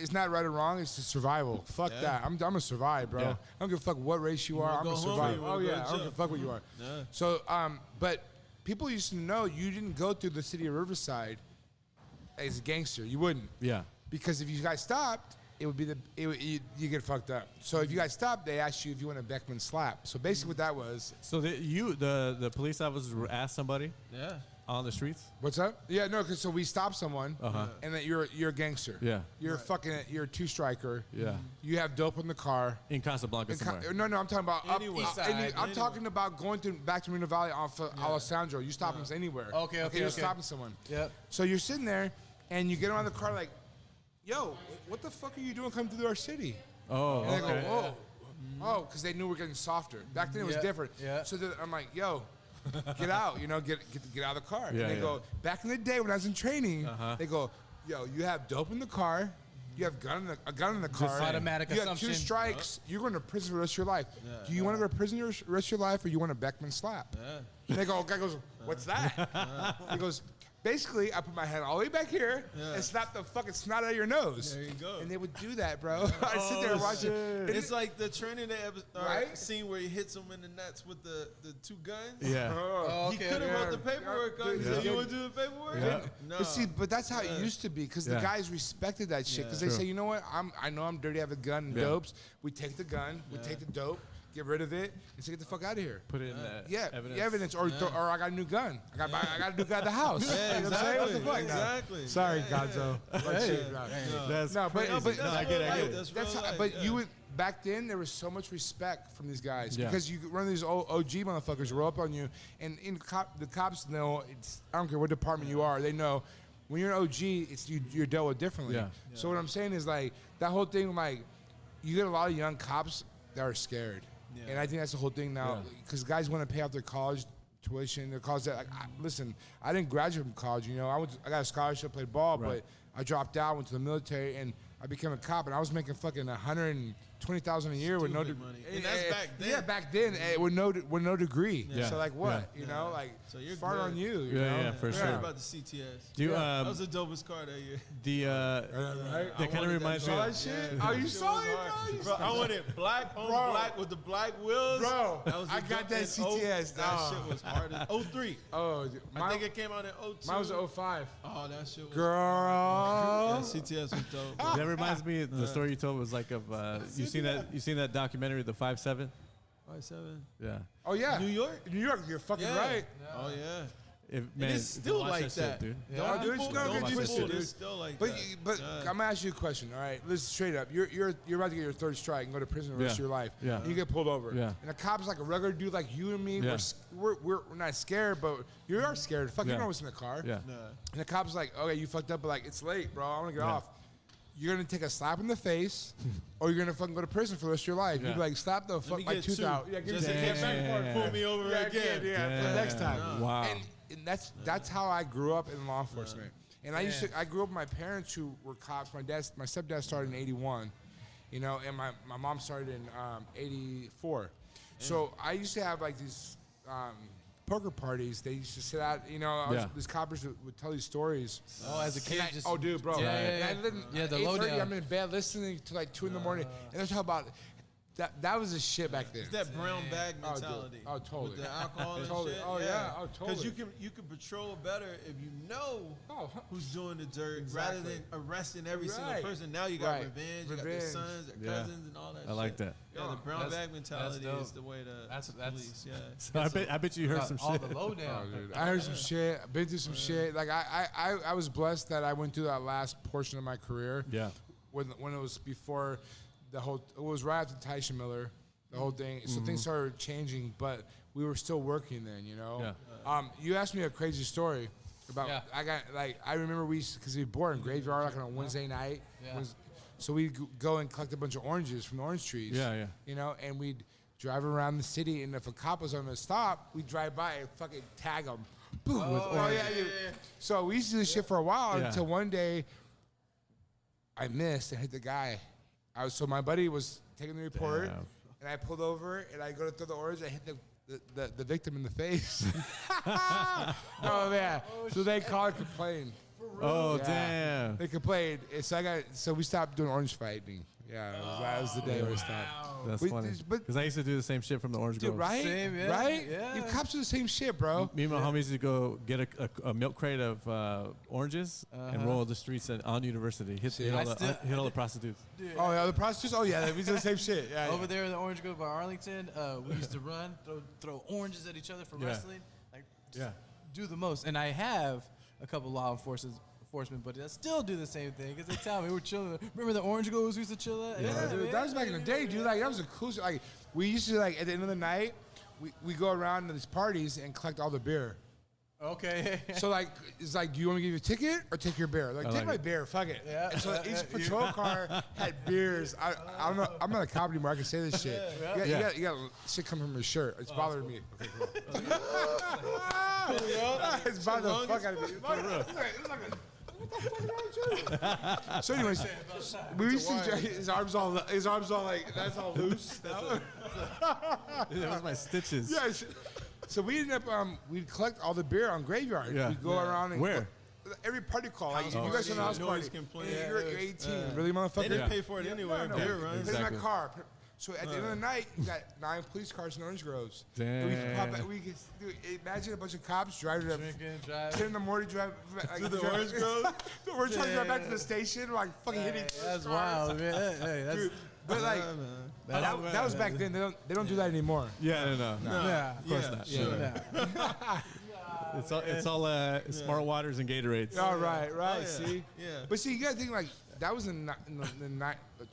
it's not right or wrong. It's just survival. Fuck that. I'm gonna survive, bro. Yeah. I don't give a fuck what race you are. I'm go gonna home or survive. you Oh wanna go yeah. to I don't jail? give a fuck what you are. Yeah. So but people used to know you didn't go through the city of Riverside as a gangster. You wouldn't. Yeah. Because if you guys stopped, it would be you get fucked up. So if you guys stopped, they asked you if you want a Beckman slap. So basically what that was. So the police officers asked somebody Yeah. on the streets? What's up? Yeah, no, because so we stop someone, and then you're a gangster. Yeah. You're a two-striker. Yeah. You have dope in the car. In Casablanca somewhere. No, I'm talking about Anywhere. up, East side. I'm talking about going back to Reno Valley off of Alessandro. You stop them anywhere. Okay, You're okay. stopping someone. Yep. So you're sitting there, and you get around the car like, yo, what the fuck are you doing coming through our city? Oh, And they okay. go, whoa. Oh, because they knew we were getting softer. Back then it was Yeah, different. yeah. So I'm like, yo, get out, get out of the car. Yeah, and they yeah. go, back in the day when I was in training, they go, yo, you have dope in the car. You have a gun in the car. automatic You have 2 assumption. strikes. You're going to prison for the rest of your life. Do you want to go to prison the rest of your life, or you want a Beckman slap? And they go, guy goes, what's that? He goes, basically, I put my hand all the way back here and slap the fucking snot out of your nose. There you go. And they would do that, bro. I'd sit there and watch it. It's like the Training Day Right? scene where he hits him in the nuts with the 2 guns. Yeah. He could have wrote the paperwork on. He said, "You want to do the paperwork?" Yeah. No. But see, that's how it used to be, because the Yeah. guys respected that shit. Because they True. say, you know what? I know I'm dirty. I have a gun and Yeah. dopes. We take the gun. We take the dope. Get rid of it and say, get the fuck out of here. Put it in Evidence. Or I got a new gun. I got a new gun at the house. Yeah, You know what I'm saying? What the exactly. fuck? Exactly. Sorry, Gonzo. But shit, no. That's No, but, crazy. but No, I get it. That's that's real how, life, but yeah. you would back then there was so much respect from these guys Yeah. because you run these old OG motherfuckers roll up on you, and the cops know I don't care what department you are, they know when you're an OG you're dealt with differently. Yeah. So what I'm saying is like that whole thing, like you get a lot of young cops that are scared, and I think that's the whole thing now because guys want to pay off their college tuition, their college debt. Like, listen, I didn't graduate from college. I got a scholarship, played ball, Right. but I dropped out, went to the military, and I became a cop, and I was making fucking $20,000 a year with no money. And that's back then. Yeah, back then with no degree. Yeah. So like what? You know, like so you're fart good. on you. You Yeah, know? yeah, for Sorry sure. about the CTS. That was the dopest car that year. Right? That kind of reminds me. That shit? Oh, you saw it, bro? Bro, I wanted black on black with the black wheels. Bro, that was I got that CTS. That shit was hard as 03. Oh, I think it came out in 02. Mine was 05. Oh, that shit was Girl. Yeah, CTS was dope. That reminds me. The story you told was like of you seen that documentary, the 5-7. 5-7. Yeah. Oh yeah, New York. New York. You're fucking right. Oh yeah. Man, it's still watch like shit, that. dude. Yeah. Don't Dude, people, don't get twisted, dude. it's still like But that. but I'm gonna ask you a question. All right, listen straight up. You're about to get your third strike and go to prison the rest of your life. Yeah. And you get pulled over. Yeah. And the cop's like a regular dude like you and me. Yeah. We're not scared, but you are scared. Fuck, you Yeah. know what's in the car. Yeah. And the cop's like, okay, you fucked up, but like it's late, bro. I want to get Yeah. off. You're gonna take a slap in the face, or you're gonna fucking go to prison for the rest of your life. Yeah. You'd be like, slap the fuck my tooth out. Yeah, give Just me in case Damn. pull me over again. Yeah, for the next time. Wow. And that's how I grew up in law enforcement. And I grew up with my parents who were cops. My stepdad started in '81, you know, and my mom started in '84. So I used to have like these poker parties. They used to sit out, you know, these coppers would tell these stories. Oh, as a kid, Oh, dude, bro. Yeah, yeah, the 8:30, lowdown. I'm in bed listening to like 2 in the morning, and they're talking about that was the shit back then. It's that brown bag Oh, dude. mentality. Oh, totally. With the alcohol and Totally. shit. Oh, yeah. Oh, Because totally. you can patrol better if you know Oh, who's doing the dirt Exactly. rather than arresting every single Right. person. Now you got Right. revenge, you got Revenge. their sons, their Yeah. cousins, and all that I like shit. that. Yeah, the brown That's- bag mentality that's is the way to That's- police. Yeah. So I bet you heard some all shit. the lowdown. Oh, dude. I heard some shit. I've been through some shit. Like I was blessed that I went through that last portion of my career. Yeah. When it was before it was right after Tyson Miller, the whole thing. So things started changing, but we were still working then, you know. Yeah. You asked me a crazy story about. Yeah. I remember because we bored in graveyard like on a Wednesday night. Yeah. So we'd go and collect a bunch of oranges from the orange trees. Yeah, yeah. You know, and we'd drive around the city, and if a cop was on the stop, we'd drive by and fucking tag them. Boom, with orange. yeah. So we used to do this shit for a while Yeah. until one day I missed and hit the guy. So my buddy was taking the report, Damn. and I pulled over, and I go to throw the orange, I hit the victim in the face. Oh man! So they called and complained. Oh Yeah. damn. They complained. And so we stopped doing orange fighting. Yeah, that was the day we stopped. That's We- funny. but- Because I used to do the same shit from the Orange Dude, Grove. right? Same, yeah, Right? yeah. You cops do the same shit, bro. Me and my homies used to go get a milk crate of oranges and roll the streets on University. Hit all the prostitutes. Oh yeah, the prostitutes. Oh yeah, we do the same shit. Yeah, Over there in the Orange Grove by Arlington, we used to run, throw oranges at each other for Yeah. wrestling. Like, just Yeah. do the most. And I have a couple law enforcement, but I still do the same thing because they tell me we're chilling. Remember the Orange Groves we used to chill at? Yeah, dude, man. that was back in the day, dude. Like that was a cool shit. Like we used to like at the end of the night, we go around to these parties and collect all the beer. Okay. So like it's like, do you want to give you a ticket or take your beer? Like I take like my it. beer, fuck it. Yeah. And so each patrol car had beers. I don't know. I'm not a cop anymore. I can say this shit. You got shit coming from your shirt. It's bothering me. Okay, cool. It's bothering the fuck out of me. It's like so anyways, we used to his arms all like that's all loose. That was my stitches. Yeah. So we ended up we'd collect all the beer on graveyard. Yeah. We'd go around and Where? Every party call. Like, House you guys party, on a house noise party. complaint. Yeah, you're 18. Really, They motherfucker? didn't pay for it anyway. No, Beer Put runs. it in Exactly. my car. So at the end of the night, you got 9 police cars in Orange Groves. Damn. We could pop back, dude, imagine a bunch of cops driving to Drinking, driving. 10 in the morning, drive like, To the drive- Orange Grove? We're trying to drive back to the station, like fucking hitting. That's cars. wild, man. Hey, that's, Dude, but like that was back then. They don't do that anymore. Yeah, no. yeah. Of course not. Sure. Yeah. It's all smart waters and Gatorades. All right, right. yeah. See, Yeah. But see, you gotta think like that was in the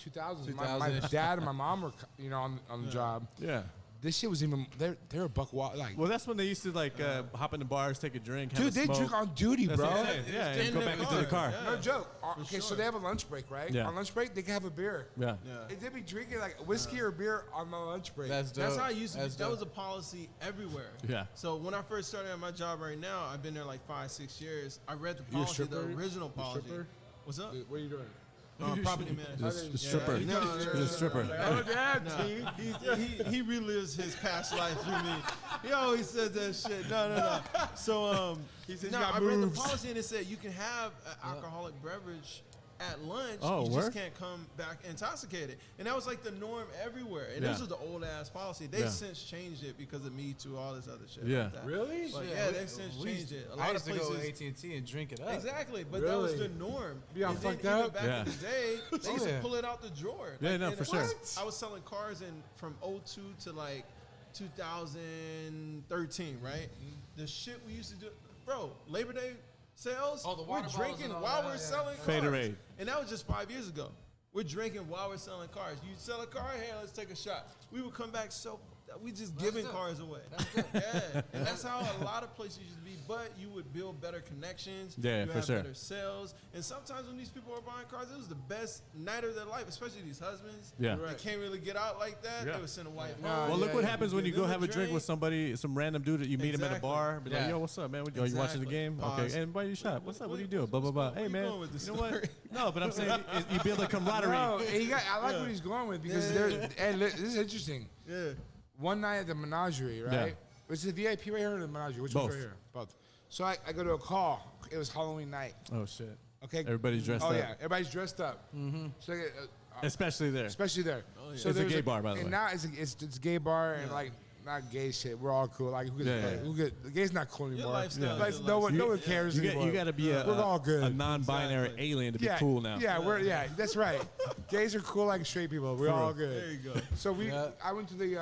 2000s. My 2000-ish. dad and my mom were, on the job. Yeah. This shit was even. They were buck wild. Like, Well, that's when they used to hop in the bars, take a drink, have dude, a they smoke. drink on duty, That's bro. what I'm saying. Yeah, and go back into the car. No joke. Okay, so they have a lunch break, right? Yeah. On lunch break, they can have a beer. Yeah. And they be drinking like whiskey or beer on my lunch break. That's dope. That's how I used to be. That's That dope. was a policy everywhere. Yeah. So when I first started at my job right now, I've been there like 5-6 years. I read the You a policy, the stripper? original You a policy. stripper? What's up? What are you doing? property manager. The stripper. No, He's a stripper. Oh, damn, T. He relives his past life through me. He always said that shit. No. So He said no, you got I read the moves. policy and it said you can have an alcoholic beverage at lunch. Oh, you word? just can't come back intoxicated. And that was like the norm everywhere. And this was the old ass policy. They've since changed it because of Me Too, all this other shit. Yeah. Like that. Really? But they've since changed it. A I lot used of to go to places. AT&T and drink it up. Exactly, but that was the Really? norm. Be all And then fucked even up? back Yeah. in the day, they used to yeah. pull it out the drawer. Yeah, no, and for sure. I was selling cars from 02 to like 2013, right? The shit we used to do, bro, Labor Day sales, Oh, the we're water bottles drinking and all while that, we're yeah. selling cars. Faderade. And that was just 5 years ago. We're drinking while we're selling cars. You sell a car, hey, let's take a shot. We would come back so we just giving dope. cars away. Yeah, and that's how a lot of places used to be. But you would build better connections. Yeah, you for have sure. better sales. And sometimes when these people are buying cars, it was the best night of their life, especially these husbands. Yeah. They can't really get out like that. Yeah. They would send a wife Nah, home. Well, look what yeah, happens when you give go them have a drink with somebody, some random dude that you meet him at a Exactly. bar. Be like, Yeah. yo, what's up, man? Are you watching the Exactly. game? Pause. Okay, and buy you a shot. What's up? What are you doing? Blah, blah, where blah. Hey, you man, going with this you know what? story? No, but I'm saying you build a camaraderie. No, I like what he's going with because this is interesting. Yeah. One night at the Menagerie, right? Yeah. Was it the VIP right here or the Menagerie? Which Both. one's right here? Both. So I go to a call. It was Halloween night. Oh, shit. Okay. Everybody's dressed up. Oh yeah, everybody's dressed up. Mm-hmm. So Especially there. especially there. Oh, yeah. So It's a there's gay bar, by the and way. now it's a gay bar and like not gay shit. We're all cool. Like who gets the gay's not cool anymore. lifestyle Like, is no one your cares You anymore. got to be We're all good. a non-binary Exactly. alien to be cool now. Yeah, that's right. Gays are cool like straight people. We're all good. There you go. So Yeah. I went to the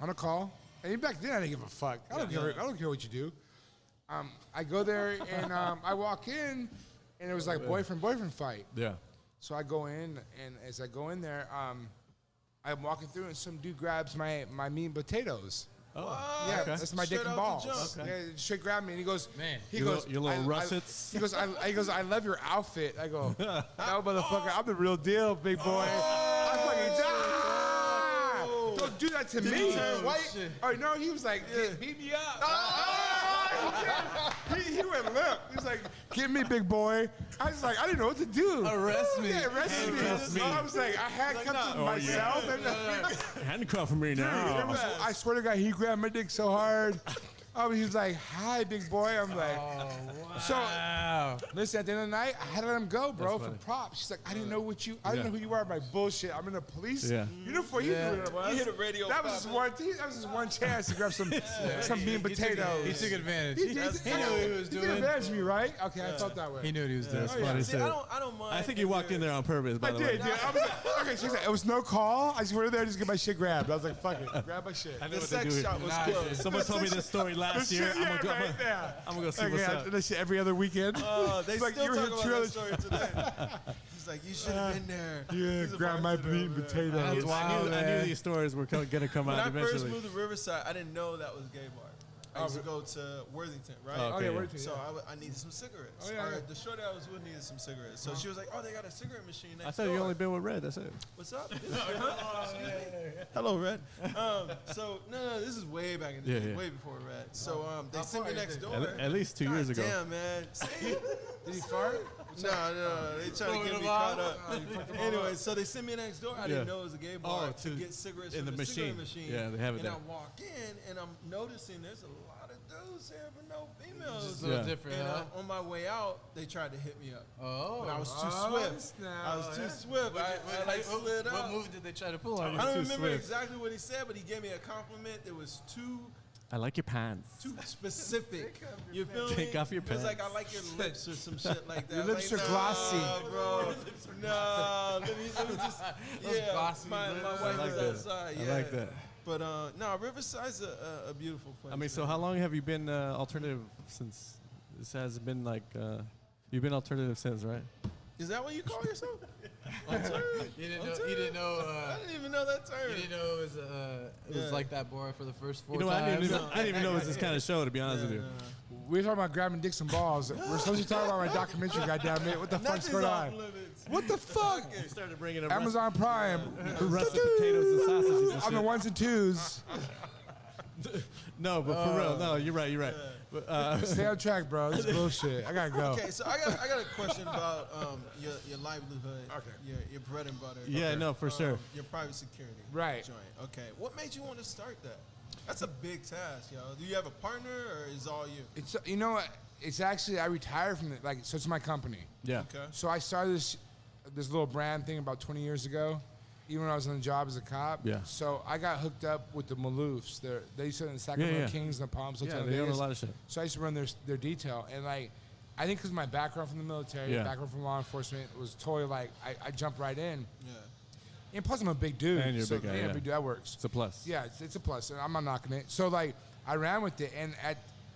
on a call, and even back then I didn't give a fuck. I don't care what you do. I go there and I walk in, and it was like boyfriend fight. Yeah. So I go in, and as I go in there, I'm walking through, and some dude grabs my meat and potatoes. Oh, Yeah, okay. that's my dick Straight and off the balls. jump. Yeah, straight grab me, and he goes, Man. he Your goes, little- your little I- russets. He goes, I love your outfit. I go, no, motherfucker, I'm the real deal, big boy. I fucking die. Don't do that to me. he turn white? Oh no, he was like, beat me up. He went limp. He was like, get me, big boy. I was like, I didn't know what to do. Arrest me. Yeah, arrest me. Handcuff me. I was like, I handcuffed him myself. Handcuff me There now. was, I swear to God, he grabbed my dick so hard. He was like, hi, big boy. I'm like, so Wow. listen, at the end of the night, I had to let him go, bro, That's for funny. props. She's like, I didn't know I didn't know who you are. My bullshit. I'm in the police Yeah. uniform. You knew what it was. You hit a radio That was his one chance to grab some meat and He potatoes. took advantage. He He did. knew what he was He took doing. advantage of me, right? Okay, I felt that way. He knew what he was doing. That's yeah. funny. See, So I don't mind. I think you walked in there on purpose, by I the did, way. dude. I was like, okay, she's like, it was no call. I just went in there to just get my shit grabbed. I was like, fuck it, grab my shit. I know The what they sex do. shop was Nah, closed. Someone told me this story last year. I'm gonna go. I'm gonna go see what's up. This shit every other weekend. They It's like, still you were talk here about two that other- story today. He's like, you should have been there. Yeah, He's a grab my bartender meat and over there. potatoes. That's wild, I knew man. these stories were gonna come When out I first eventually. moved to Riverside, I didn't know that was gay bar. I used to go to Worthington, right? Oh, okay, yeah, yeah. word to you, So yeah. I needed some cigarettes. Oh, yeah, Or yeah. the shorty I was with needed some cigarettes. So she was like, oh, they got a cigarette machine next I thought door. you only been with Red. That's it. What's up? Hello, Red. So, no, this is way back in the Yeah, day, yeah. way before Red. So they sent me next door. At least 2 years ago. Damn, man. See? Did he fart? No, they trying to get me caught up. Anyway, so they sent me next door. I didn't know it was a gay bar to get cigarettes in from the cigarette machine. machine. Yeah, they have it And there. I walk in, and I'm noticing there's a lot of dudes here, but no females. Just a little Yeah. different, And huh? on my way out, they tried to hit me up. Oh. But I was too swift. I was too swift. I like slid up. What move did they try to pull on you? I don't too remember swift. exactly what he said, but he gave me a compliment that was too I like your pants. specific. You feel me? Take off your It was like, pants. I like your lips or some shit like that. Your lips like, are glossy. Nah, bro. No, let me just. Yeah, glossy my lips. wife I like is that. outside. I Yeah. like that. But no, Riverside's a beautiful place. I mean, so how long have you been alternative since? This has been like you've been alternative since, right? Is that what you call yourself? You didn't know. I didn't even know that term. You didn't know it was Yeah. like that bar for the first 4 You know, I times. didn't even know it was this kind of show, to be honest with you. We're talking about grabbing dicks and balls. We're supposed to talk about my documentary, goddammit. What the fuck's Nothing's going off on? limits. What the fuck? You started bringing up Amazon Prime. russet potatoes and sausages and On the shit. ones and twos. No, but for real, no, you're right. Yeah. But, Stay on track, bro. This is bullshit. I gotta go. Okay, so I got a question about your livelihood. Okay. Your bread and butter. yeah, no, for sure. Your private security. Right. Joint. Okay. What made you want to start that? That's a big task, yo. Do you have a partner or is it all you? It's you know what? It's actually I retired from it. Like so, it's my company. Yeah. Okay. So I started this little brand thing about 20 years ago, even when I was on the job as a cop. Yeah. So I got hooked up with the Maloofs. They used to in the Sacramento Kings and the Palms. Yeah, they own a lot of shit. So I used to run their detail, and like I think because my background from the military, background from law enforcement was totally like I jumped right in. Yeah. And plus I'm a big dude. And you're a big guy, yeah. Big dude, that works. It's a plus. Yeah, it's a plus. And I'm not knocking it. So like I ran with it, and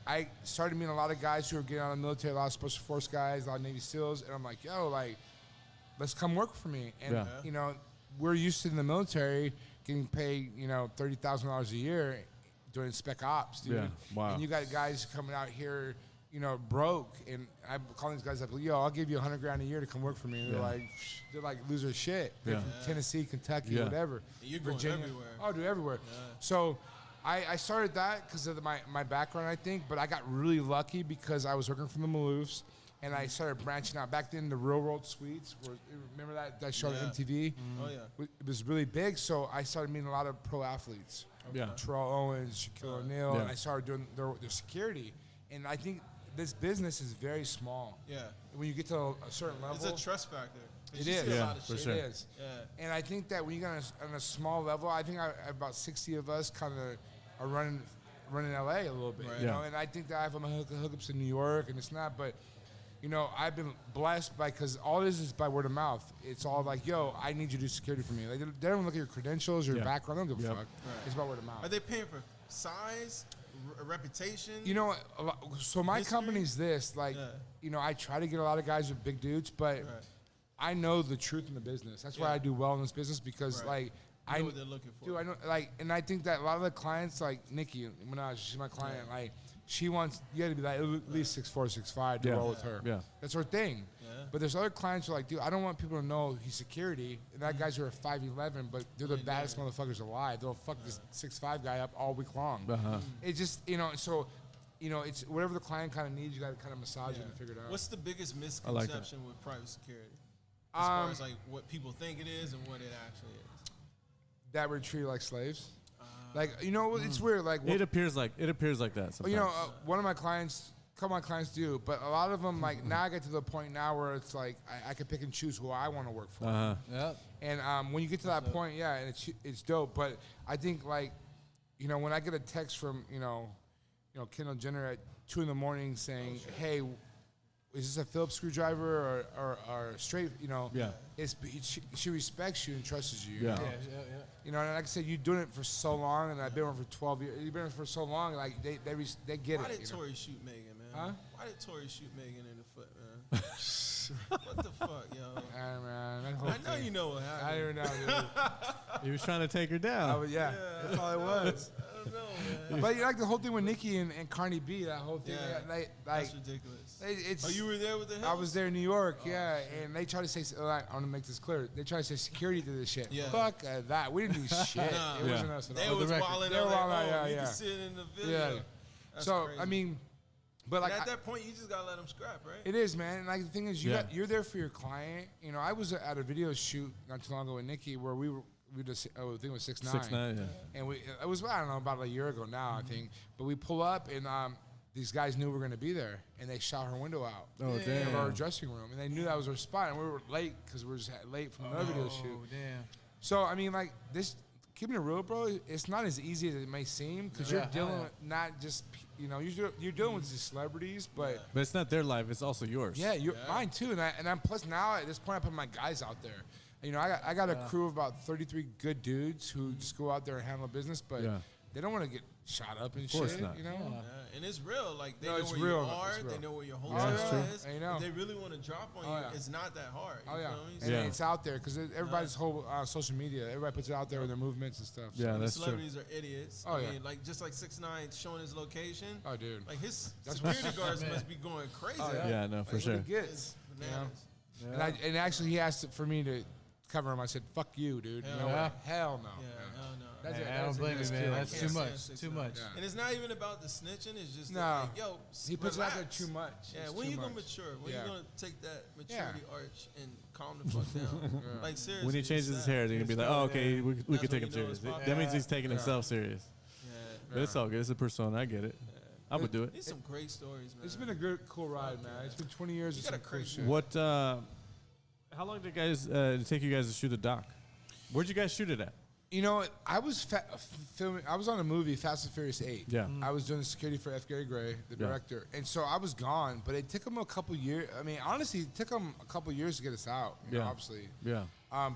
I started meeting a lot of guys who were getting out of the military, a lot of special force guys, a lot of Navy SEALs, and I'm like, yo, like, let's come work for me. And you know, we're used to in the military getting paid, you know, $30,000 a year doing spec ops, dude. Yeah, wow. And you got guys coming out here, you know, broke, and I'm calling these guys up, yo, I'll give you $100 grand a year to come work for me. And they're like loser shit. They're from Tennessee, Kentucky, whatever. You're going Virginia. everywhere. Oh, dude, everywhere. Yeah. So I started that because of my background, I think, but I got really lucky because I was working for the Maloofs, and I started branching out. Back then, the Real World Suites, remember that show on MTV? Oh, yeah. It was really big, so I started meeting a lot of pro athletes. Yeah. Terrell Owens, Shaquille O'Neal, and I started doing their security. And I think this business is very small. Yeah. When you get to a certain level. It's a trust factor. It is. Yeah, for sure. It is. Yeah. And I think that when you get on a small level, I think about 60 of us kind of are running LA a little bit, you know. And I think that I have my hookups in New York and it's not, but you know, I've been blessed because all this is by word of mouth. It's all like, yo, I need you to do security for me. Like, they don't look at your credentials or your background. They don't give a fuck. Right. It's about word of mouth. Are they paying for size, reputation? You know, so my company's this. Like, you know, I try to get a lot of guys with big dudes, but I know the truth in the business. That's why I do well in this business because, like, I know what they're looking for. Dude, I know, like, and I think that a lot of the clients, like Nikki Minaj, she's my client, like, she wants, you gotta be like at least 6'4", 6'5", to roll with her. Yeah. That's her thing. Yeah. But there's other clients who are like, dude, I don't want people to know he's security, and that guy's are 5'11", but they're the baddest motherfuckers alive. They'll fuck this 6'5" guy up all week long. It's just, you know, so, you know, it's whatever the client kind of needs, you gotta kind of massage it and figure it out. What's the biggest misconception with private security? As far as like what people think it is and what it actually is. That we're treated like slaves. Like, you know, it's weird. Like, it appears like that sometimes. You know, one of my clients, a couple of my clients do, but a lot of them, like, now I get to the point now where it's like I can pick and choose who I want to work for. And when you get to that point, and it's dope. But I think, like, you know, when I get a text from, you know, Kendall Jenner at 2 a.m. saying, hey, is this a Phillips screwdriver or straight, you know? Yeah. She respects you and trusts you. Yeah. You know, and like I said, you're doing it for so long, and I've been with her for 12 years. You've been with her for so long, like, they get it. Why did Tory shoot Megan, man? Huh? Why did Tory shoot Megan in the foot, man? What the fuck, yo? I know you know what happened. I don't even know, dude. He was trying to take her down. That's all it was. I don't know, man. But you like the whole thing with Nicki and Cardi B, that whole thing. Yeah, that's ridiculous. You were there with the Hills? I was there in New York, and they try to say, I want to make this clear, they try to say security to this shit. Yeah. Fuck that. We didn't do shit. It wasn't us at all. They was wilding out, you can see it in the video. That's so, crazy. I mean, but like at that point, you just gotta let them scrap, right? It is, man. And like the thing is, you're there for your client. You know, I was at a video shoot not too long ago with Nikki where we just, I think it was 6ix9ine. 6ix9ine, yeah. And it was, I don't know, about a year ago now, I think. But we pull up and these guys knew we were going to be there, and they shot her window out. Oh, damn. In our dressing room. And they knew that was our spot, and we were late because we were just late from another video shoot. Oh, damn. So, I mean, like, this, keeping it real, bro, it's not as easy as it may seem because you're dealing with not just, you know, you're dealing with these celebrities, but it's not their life, it's also yours. Yeah, mine too. And I'm plus now at this point, I put my guys out there. You know, I got a crew of about 33 good dudes who just go out there and handle business, but they don't want to get shot up and shit. Not. You know, and it's real. Like they know where real. you are, they know where your hotel is. You know. If they really want to drop on you, it's not that hard. And it's out there because everybody's whole social media. Everybody puts it out there with their movements and stuff. Yeah, that's celebrities are idiots. I mean, like just like 6ix9ine showing his location. Oh, dude. Like his security guards must be going crazy. Yeah, no, for sure. He gets. And actually, he asked for me to cover him. I said, "Fuck you, dude." Hell No no. way. Hell no. Yeah, man. hell no. I don't blame you, man. That's too much. Too much. Yeah. And it's not even about the snitching. It's just No. like, yo, He puts it out there relax. too much. Yeah, It's when too you gonna much. mature? When Yeah. you gonna take that maturity arch and calm the fuck down? Like seriously. When he it's changes his sad. hair, they're gonna be like, "Oh, okay, we That's can when take you him know serious." it's popping. That means he's taking himself serious. Yeah. But it's all good. It's a persona. I get it. I would do it. These some great stories, man. It's been a good, cool ride, man. It's been 20 years. You of got a some cool crazy- shit. What? How long did it take you guys to shoot the doc? Where'd you guys shoot it at? You know, I was filming. I was on a movie, Fast and Furious 8. Yeah. I was doing the security for F. Gary Gray, the Yeah. director, and so I was gone. But it took him a couple years. I mean, honestly, it took him a couple years to get us out. You know, Yeah. obviously. Yeah.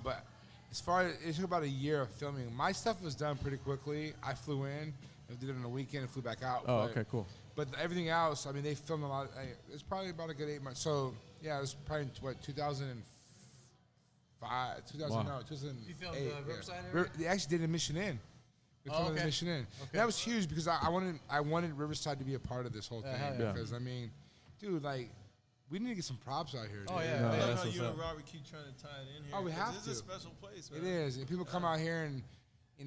But as far as it took about a year of filming, my stuff was done pretty quickly. I flew in, I did it on a weekend, and flew back out. Oh, but, okay, cool. But everything else, I mean, they filmed a lot. It's probably about a good 8 months. So yeah, it was probably in, 2005, 2000, Wow. no, 2008. You filmed, yeah. Riverside area? They actually did a Mission Inn. We filmed okay. the Mission Inn. That was huge because I wanted Riverside to be a part of this whole thing. hell yeah. Because I mean, dude, like, we need to get some props out here. Oh, dude. yeah. No, I love that's how what's you up. and Robert keep trying to tie it in here. Oh, we 'cause have It's to. a special place, man. It is. And people come out here and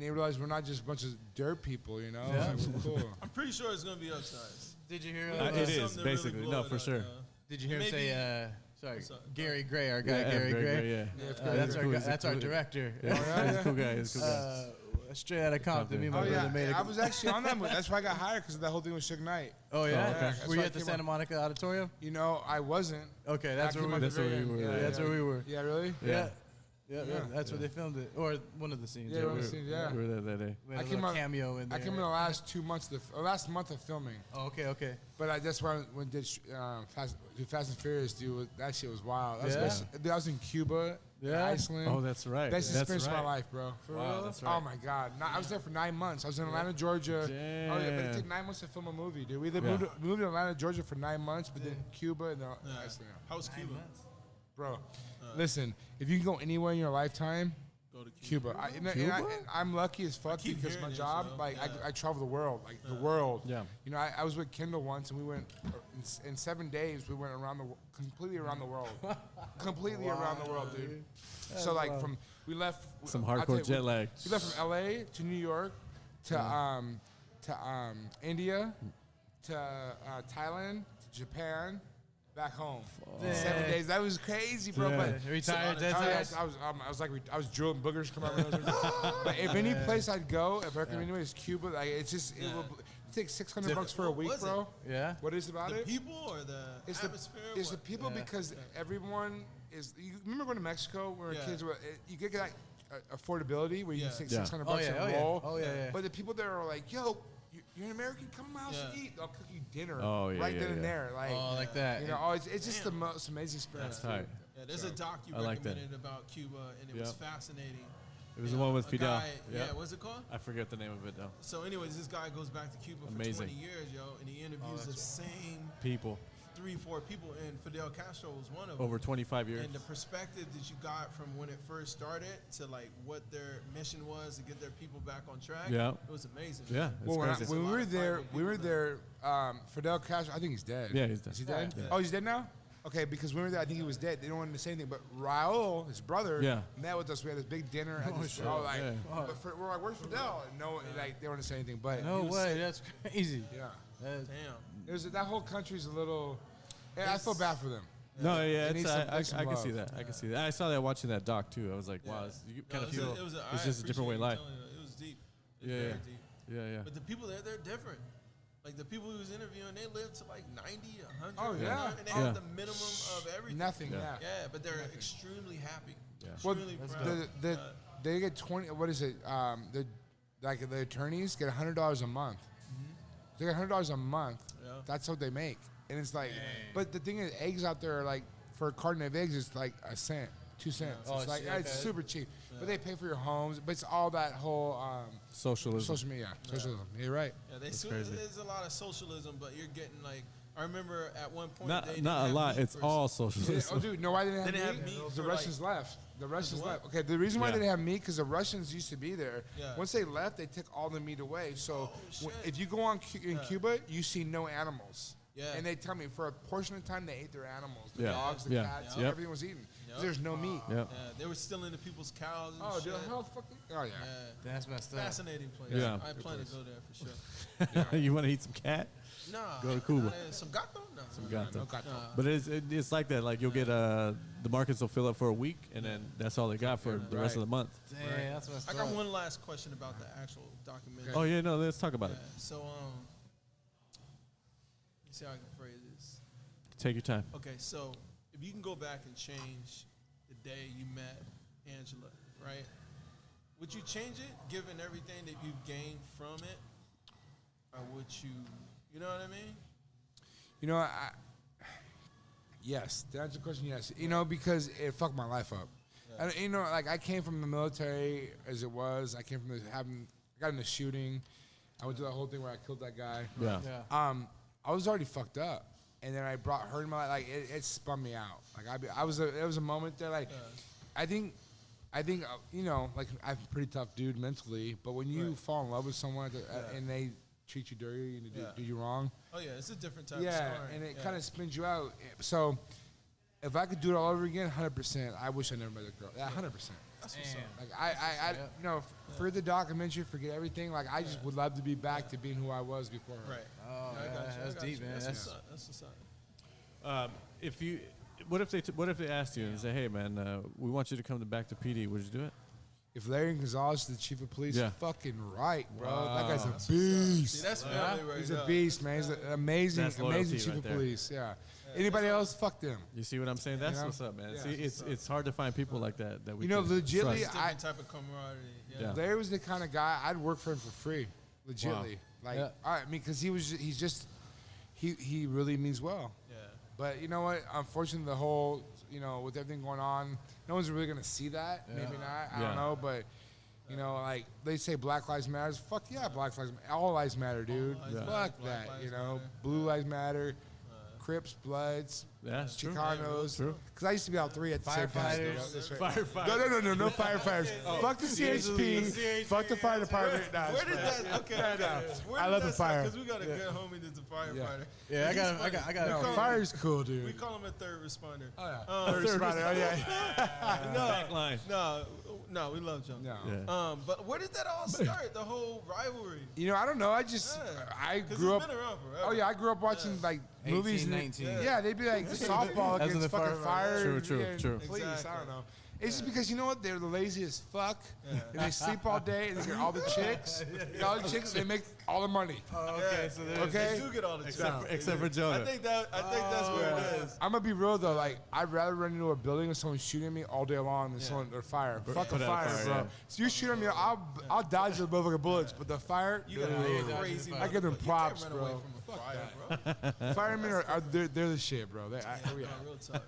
they realize we're not just a bunch of dirt people, you know? Yeah. Like, we're cool. I'm pretty sure it's gonna be upsized. Did you hear? It Something is, to really basically. blow No, it for up, sure. Did you hear him Maybe- say? Sorry, What's up? Gary Gray, our guy Yeah, Gary Gray. Yeah. That's Cool. our He's a that's our cool- director. Yeah. He's a cool guy. He's a cool guy. Straight out of Compton, me and my Oh, brother yeah. made it. I was actually on that movie. That's why I got hired, because of that whole thing with Suge Knight. Oh yeah. Oh, okay. That's Were you why I at the came Santa on. Monica Auditorium? You know, I wasn't. Okay, that's I where came we. on That's the where very we end. were. Yeah, Yeah, That's where we were. Yeah, really? Yeah. Yeah, Yeah. that's where they filmed it, or one of the scenes. Yeah, Yeah, one of we the were- scenes, yeah. We were there that day. we had I a came little on- cameo in there. I came in the last 2 months, last month of filming. Oh, okay. But that's when did Fast and Furious, dude. That shit was wild. That was Yeah? best- dude, I was in Cuba, Yeah? Iceland. Oh, that's right. Best That's experience of my right. life, bro. Wow, that's right. Oh my God! I was there for 9 months. I was in Atlanta, Georgia. Oh yeah, but it took 9 months to film a movie, dude. We Yeah. moved to Atlanta, Georgia for 9 months, but then Cuba and Yeah. Iceland. How's Cuba? Bro, listen, if you can go anywhere in your lifetime, Go to Cuba. I'm lucky as fuck keep because hearing my this, job, yo. like Yeah. I travel the world, like the world. Yeah. You know, I was with Kendall once, and we went in 7 days. We went completely around the world, completely around the world, dude. So like we left Some I'll tell hardcore you, jet lag. We left from LA to New York to India to Thailand to Japan. Back home. In 7 days. That was crazy, bro. Yeah. But Retired, oh, dead yeah, ass. I was drooling boogers come out. But if any place I'd go, if I recommend anyway, is Cuba. Like it's just it will take $600 for a week, was it? bro. Yeah. What is about The it? people or the It's atmosphere? it's the What? people because everyone is. You remember going to Mexico where Yeah. kids were? You get that affordability where you Yeah. can take Yeah. $600 Oh, yeah, and oh, yeah. roll. Oh, yeah. But the people there are like, yo, you're an American. Come to my house and Yeah. eat. I'll cook you dinner. Oh, yeah, right yeah, then and yeah. there. Like, Oh, like that. you know, oh, it's just the most amazing experience. That's tight. Yeah, there's a doc you I like that. recommended about Cuba, and it was Yeah. fascinating. It was the one with A Fidel. guy- yeah, what's it called? I forget the name of it though. So, anyways, this guy goes back to Cuba for Amazing. 20 years, yo, and he interviews the same People 3-4 people, and Fidel Castro was one of them. over 25 years. And the perspective that you got from when it first started to like what their mission was to get their people back on track, Yeah. it was amazing. Yeah, it's Well, when, crazy. when we There's a were lot of there, vibrant we were people there. Fidel Castro, I think he's dead. Yeah, he's dead. Is he dead? Yeah. Oh, he's dead now. Okay, because when we were there, I think he was dead. They don't want to say anything. But Raul, his brother, Yeah. met with us. We had this big dinner. At this, shit. like, Yeah. but we're like, where's Fidel? And no, like they don't want to say anything. But No he was- way. That's crazy. Yeah, That's- Damn. it was that whole country's a little. Yeah, I feel bad for them. No, yeah, They need it's, some- I need some can see love. that. I can see that. I saw that watching that doc too. I was like, wow, Yeah. you No, kind of it was feel a- it was a- it's I just a different way of life. appreciate you telling it. It was deep. It was Yeah, very yeah. deep. Yeah, yeah. But the people there, they're different. Like the people he was interviewing, they lived to like 90, 100. Oh, you yeah. know, and they Yeah. have the minimum of everything. Nothing. Yeah. Yeah. Yeah, but they're extremely happy. Yeah. Well, Extremely proud. they get 20. What is it? The attorneys get $100 a month. They get $100 a month. Yeah. That's what they make, and it's like. But the thing is, eggs out there are like for a carton of eggs, it's like a cent, 2 cents. Oh, it's like shit, it's okay. super cheap. But they pay for your homes. But it's all that whole Socialism. social media. Socialism. You're right. Yeah, crazy. there's a lot of socialism, but you're getting like I remember at one point Not they didn't not a have lot. meat It's for- all Yeah, socialism. oh, dude, no, why didn't They they didn't have have meat? meat The for, Russians left. The Russians what? left. Okay, the reason why Yeah. they didn't have meat because the Russians used to be there. Yeah. Once they left, they took all the meat away. So shit. if you go on in Cuba, you see no animals. Yeah. And they tell me for a portion of time they ate their animals, the Yeah. dogs, the Yeah. cats, Yep. everything was eaten. There's no meat. Yep. Yeah, they were stealing the people's cows and Oh, shit. dude, how fucking? Oh yeah. That's messed up. Fascinating place. Yeah. I plan to go there for sure. You want to eat some cat? Nah. Go to Cuba. Some gato? No. Some gato. No gato. But it's like that. Like you'll get the markets will fill up for a week, and then that's all they got for the rest of the month. Damn, that's messed I up. got one last question about the actual documentary. Oh yeah, no, let's talk about it. So, let me see how I can phrase this. Take your time. Okay, so if you can go back and change the day you met Angela, right? Would you change it, given everything that you've gained from it, or would you know what I mean? You know, yes. To answer the question, yes. You know, because it fucked my life up. Yeah. And, you know, like I came from the military as it was. I came from got in a shooting. I went through the whole thing where I killed that guy. Yeah. I was already fucked up, and then I brought her in my life. Like it spun me out. Like there was a moment there. Like I think you know, like I'm a pretty tough dude mentally, but when you fall in love with someone and they treat you dirty and do you wrong. Oh yeah, it's a different type of Yeah, scarring. and it kind of spins you out. So if I could do it all over again, 100%, I wish I never met a girl. Yeah, 100%. That's what's up. Like I you know, for the documentary, forget everything. Like I just would love to be back to being who I was before her. Right. Oh, I yeah, got you. that's I got deep, you. man. That's what's up. What if they asked you and say, hey man, we want you to come back to PD? Would you do it? If Larry Gonzalez is the chief of police, Yeah. fucking right, bro. That guy's That's a what's up. beast. See, that's family right He's there. a beast, man. He's an amazing, That's loyalty amazing chief right of there. police. Yeah. Anybody else? Fuck them. You see what I'm saying? That's know? what's up, man. Yeah. See, it's hard to find people like that we You know, can legitly, trust. It's different type of camaraderie. Yeah. Yeah. Larry was the kind of guy I'd work for him for free, legitly. Like, Yeah. I mean, because he really means well. Yeah. But you know what? Unfortunately, the whole, you know, with everything going on, no one's really gonna see that. Yeah. Maybe not. I Yeah. don't know, but. You know, like they say, Black Lives Matter. Fuck yeah, Black Lives Matter. All lives matter, dude. lives matter, Fuck Black that. lives You know, matter. Blue Lives Matter, Crips, Bloods, Yeah, it's true. Chicanos. True. Because I used to be all three at the same time. Firefighters. That's right. Firefighter. No firefighters. Fuck the CHP. Fuck the fire department. Nah, Where it's did fine. that? Okay. Yeah, no. Where I did love that the fire. Because we got a good homie that's a firefighter. Yeah, I got. No, call fire's cool, We dude. call him a third responder. Oh yeah. Third responder. Oh yeah. Back line. No, we love Joe. No. Yeah. But where did that all start? The whole rivalry. You know, I don't know. I just I 'Cause grew it's up. been around forever. Oh yeah, I grew up watching like 18, movies. and 19. Yeah, they'd be like softball That's when against the fucking fire. True, and true. Police. I Exactly. don't know. It's just because you know what? They're the lazy as fuck, and they sleep all day, and they get all the chicks. Get all the chicks, they make all the money. Okay, so there's Okay. They do get all the Except for I Jonah. think that's what it is. I'm gonna be real though. Like, I'd rather run into a building with someone shooting at me all day long than someone or fire. Fuck a put out fire, fire, bro. yeah. So you shoot at me, I'll dodge the motherfucking bullets, but the fire, You gotta dude, go crazy. I give them props, you can't run away bro. from a fire, bro. Firemen are they're the shit, bro. Real talk. Real talk.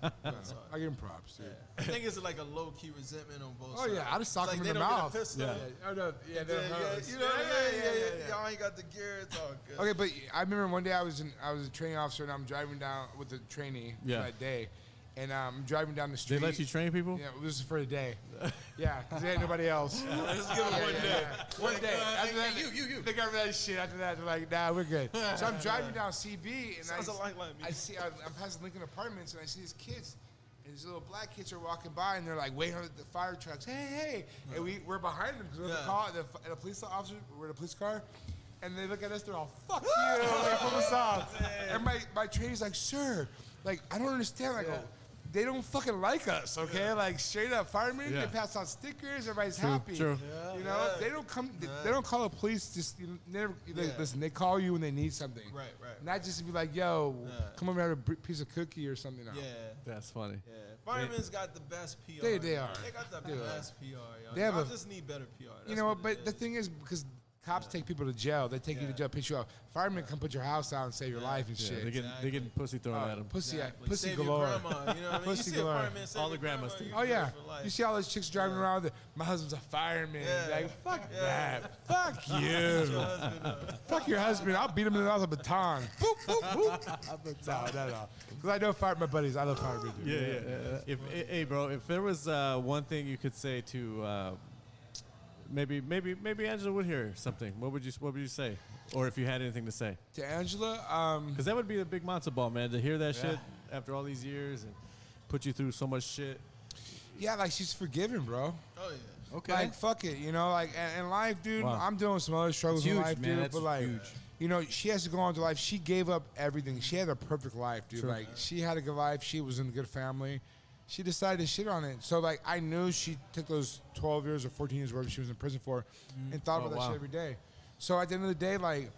I give them props, dude. I think it's like a low key resentment on both Oh sides. yeah, I just sock Like them they in the don't get a mouth. pistol. Yeah. Oh no, yeah, Yeah, they're yeah, hers. you know what I mean? Yeah. Y'all ain't got the gear. It's all good. Okay, but I remember one day I was a training officer and I'm driving down with the trainee that day, and I'm driving down the street. They let you train people? Yeah, this is for a day. Yeah, because they had nobody else. Let's give it one day. One day. After that, they got rid of that shit. After that, they're like, nah, we're good. So I'm driving down CB and Sounds a lot like me. I'm passing Lincoln Apartments and I see these kids. And these little black kids are walking by and they're like waiting on the fire trucks. Hey. And we're behind them because we're the car, the police officer, we're in a police car. And they look at us, they're all, fuck you. They pull us off. And my trainee's like, sir, like, I don't understand. Like, they don't fucking like us, okay? Like, straight up firemen, they pass out stickers, everybody's happy. True. You know, they don't come, they don't call the police just, listen, they call you when they need something. Right. Not just to be like, yo, come over and have a piece of cookie or something. No. Yeah. That's funny. Yeah. Firemen's got the best PR. They are. They got the best PR, y'all. They have Y'all a- just need better PR. You know what? But the thing is, because cops take people to jail, they take you to jail, pitch you up. Firemen come put your house out and save your life and Yeah, shit. they getting pussy thrown at them. Pussy, Exactly. pussy Save galore. Your grandma, you know what I mean? Pussy you see galore. a fireman save All the your grandmas grandma, do. you Oh yeah, good for life. you see all those chicks driving around. My husband's a fireman. Yeah. Like, fuck Yeah. that. Fuck you. Your husband, Fuck your husband. I'll beat him in the mouth with a baton. Boop, boop, boop. No. Because I know my buddies. I love firemen. Dude. Yeah. Hey, bro, if there was one thing you could say to maybe Angela would hear something. What would you say? Or if you had anything to say. To Angela? Because that would be a big matzo ball, man, to hear that shit after all these years and put you through so much shit. Yeah, like she's forgiven, bro. Oh, yeah. Okay. Like, fuck it, you know? Like, in life, dude, Wow. I'm doing some other struggles in life, man. dude. That's But, like, huge. you know, she has to go on to life. She gave up everything. She had a perfect life, dude. Sure. Like, she had a good life. She was in a good family. She decided to shit on it. So, like, I knew she took those 12 years or 14 years, whatever she was in prison for, and thought about that shit every day. So, at the end of the day, like,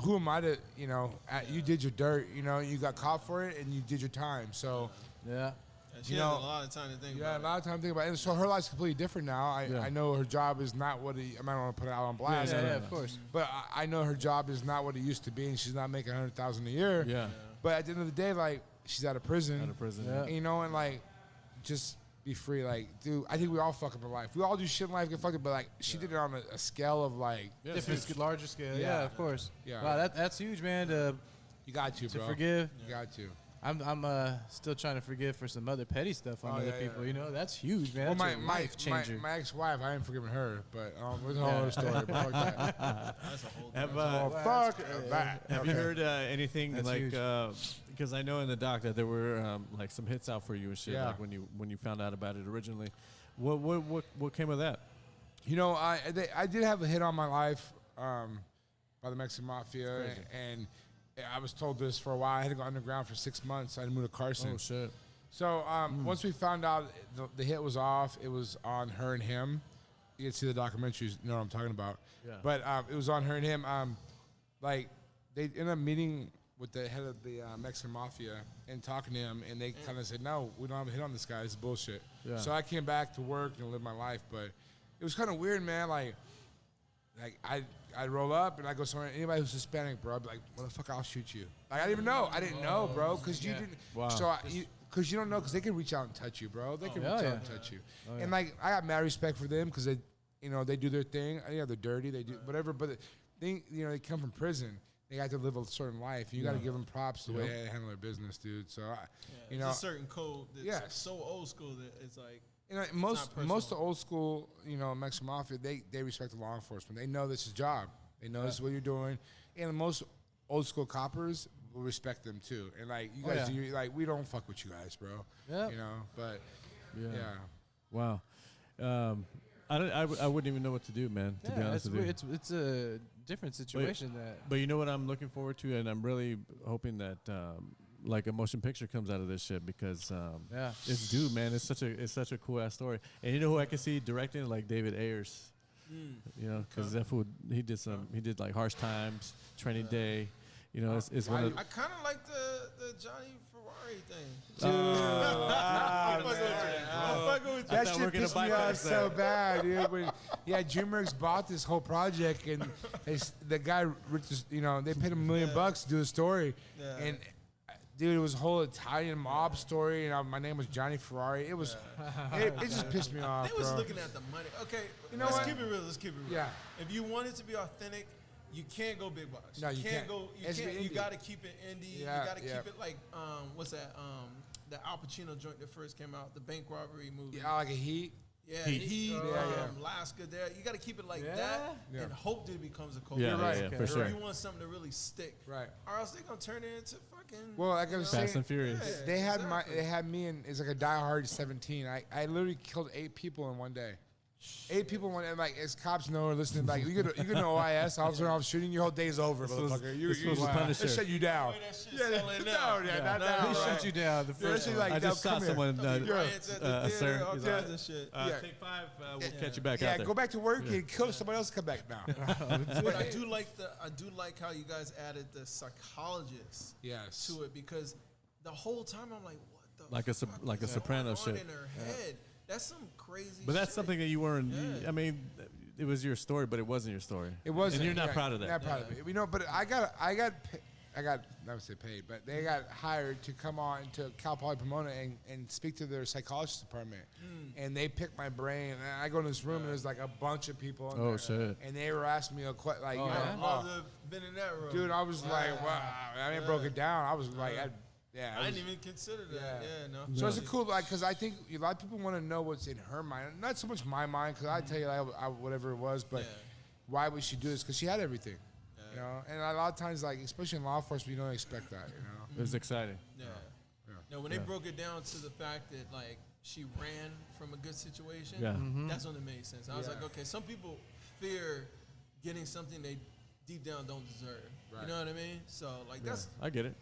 who am I to, you know, you did your dirt, you know, you got caught for it, and you did your time. So, Yeah. And she You has know, a lot of time to think yeah, a about lot of time to think about it. And so her life's completely different now. I know her job is not what I don't want to put it out on blast. Yeah, of course. But I know her job is not what it used to be, and she's not making $100,000 a year. Yeah. But at the end of the day, like, she's out of prison. Out of prison. Yeah. And, you know, and like, just be free. Like, dude, I think we all fuck up in life. We all do shit in life, get fucked up. But like, she did it on a scale of like, Yeah, Different, larger scale. Yeah. Yeah, of course. Yeah. Wow, that's huge, man. To you got to, bro. forgive. You got to. I'm still trying to forgive for some other petty stuff on Oh, other yeah, people. yeah. You know, that's huge, man. Well, That's a life changer. my ex-wife, I ain't forgiven her, but it's a whole other story. But fuck that. That's a whole Have, Oh, Wow, fuck that. have you heard anything That's like? huge. Because I know in the doc that there were like some hits out for you and shit. Yeah. Like when you found out about it originally, what came of that? You know, I did have a hit on my life by the Mexican Mafia, Crazy. and I was told this for a while. I had to go underground for 6 months. I had to move to Carson. Oh shit! So once we found out the hit was off, it was on Her and Him. You can see the documentaries, you know what I'm talking about. Yeah. But it was on Her and Him. Like, they ended up meeting with the head of the Mexican Mafia and talking to him, and they kind of said, no, we don't have a hit on this guy. It's bullshit. Yeah. So I came back to work and live my life, but it was kind of weird, man. Like I'd roll up and I go somewhere. Anybody who's Hispanic, bro, I'd be like, "Motherfucker, I'll shoot you." Like I didn't even know. I didn't know, bro, because you didn't. Wow. So because you don't know, because they can reach out and touch you, bro. They can reach out and touch you. And like I got mad respect for them because they, you know, they do their thing. Yeah, they're dirty. They do whatever, but they, you know, they come from prison. They got to live a certain life. You got to give them props the way they handle their business, dude. So you know, it's a certain code that's Yes. so old school that it's like. you know, most of the old school, you know, Mexican Mafia, they respect the law enforcement. They know this is job. They know this is what you're doing. And most old school coppers will respect them too. And like you guys, do, like we don't fuck with you guys, bro. Yeah. You know, but yeah. Wow. I wouldn't even know what to do, man. To be honest with you. It's a different situation But you know what I'm looking forward to, and I'm really hoping that like a motion picture comes out of this shit because it's due, man. It's such a cool ass story. And you know who I can see directing, like David Ayers. You know, because that fool he did like Harsh Times, Training Day. You know, it's one of. I kind of like the Johnny Ferrari thing. That shit pissed me off so bad, dude. When, DreamWorks bought this whole project, and the guy, you know, they paid him $1 million to do a story, and dude, it was a whole Italian mob story, and my name was Johnny Ferrari. It was, it just pissed me off, They was bro. looking at the money. Okay, You know let's what? keep it real. Let's keep it real. Yeah. If you want it to be authentic, you can't go big box. No, you can't. go. You It's can't. You indie. got to keep it indie. Yeah, you got to yeah. keep it like what's that? The Al Pacino joint that first came out, the bank robbery movie. Yeah, like a Heat. Yeah, Heat. Heat, Yeah. Alaska. There, you got to keep it like Yeah? that, Yeah. and hope that it becomes a cult. Yeah, You're right. for sure. You want something to really stick, Right. or else they're gonna turn it into fucking. Well, like I was saying, Fast and Furious. Yeah. they had Exactly. they had me in. It's like a Die Hard 17. I literally killed 8 people in one day. 8 people in one day. And like as cops know or listening, like you get an OIS officer off shooting, your whole day's over, motherfucker. this was the Punisher. They shut you down. That shit's selling No, now. not No, now. They right. shut you down the first Especially one. like I just now, saw come here. someone. Riots at the sir, theater, all he's kinds of shit. Take 5. We'll catch you back out Yeah, there. go back to work and kill somebody else. Come back now. But I do like how you guys added the psychologist Yes. to it, because the whole time I'm like, what the Like a fuck like a is Soprano going on shit. in her head? That's some crazy. But that's shit. something that you weren't. Yeah. I mean, it was your story, but it wasn't your story. It wasn't. And you're not yeah, proud of that. Not proud of it. You know, but I got, I would say paid, but they got hired to come on to Cal Poly Pomona and speak to their psychologist department. And they picked my brain. And I go in this room and there's like a bunch of people in Oh, there. shit. And they were asking me a question, like, you know, I'd love to have been in that room. dude, I was like, wow. I mean, broke it down. I was like, Yeah, I didn't even consider that. Yeah, no. So it's a cool, like, because I think a lot of people want to know what's in her mind. Not so much my mind, because I tell you whatever it was, but why would she do this? Because she had everything, you know. And a lot of times, like, especially in law enforcement, you don't expect that, you know. It was exciting. Yeah. No, when they broke it down to the fact that like she ran from a good situation, that's when it made sense. I was like, okay, some people fear getting something they deep down don't deserve. Right. You know what I mean? So like that's. I get it.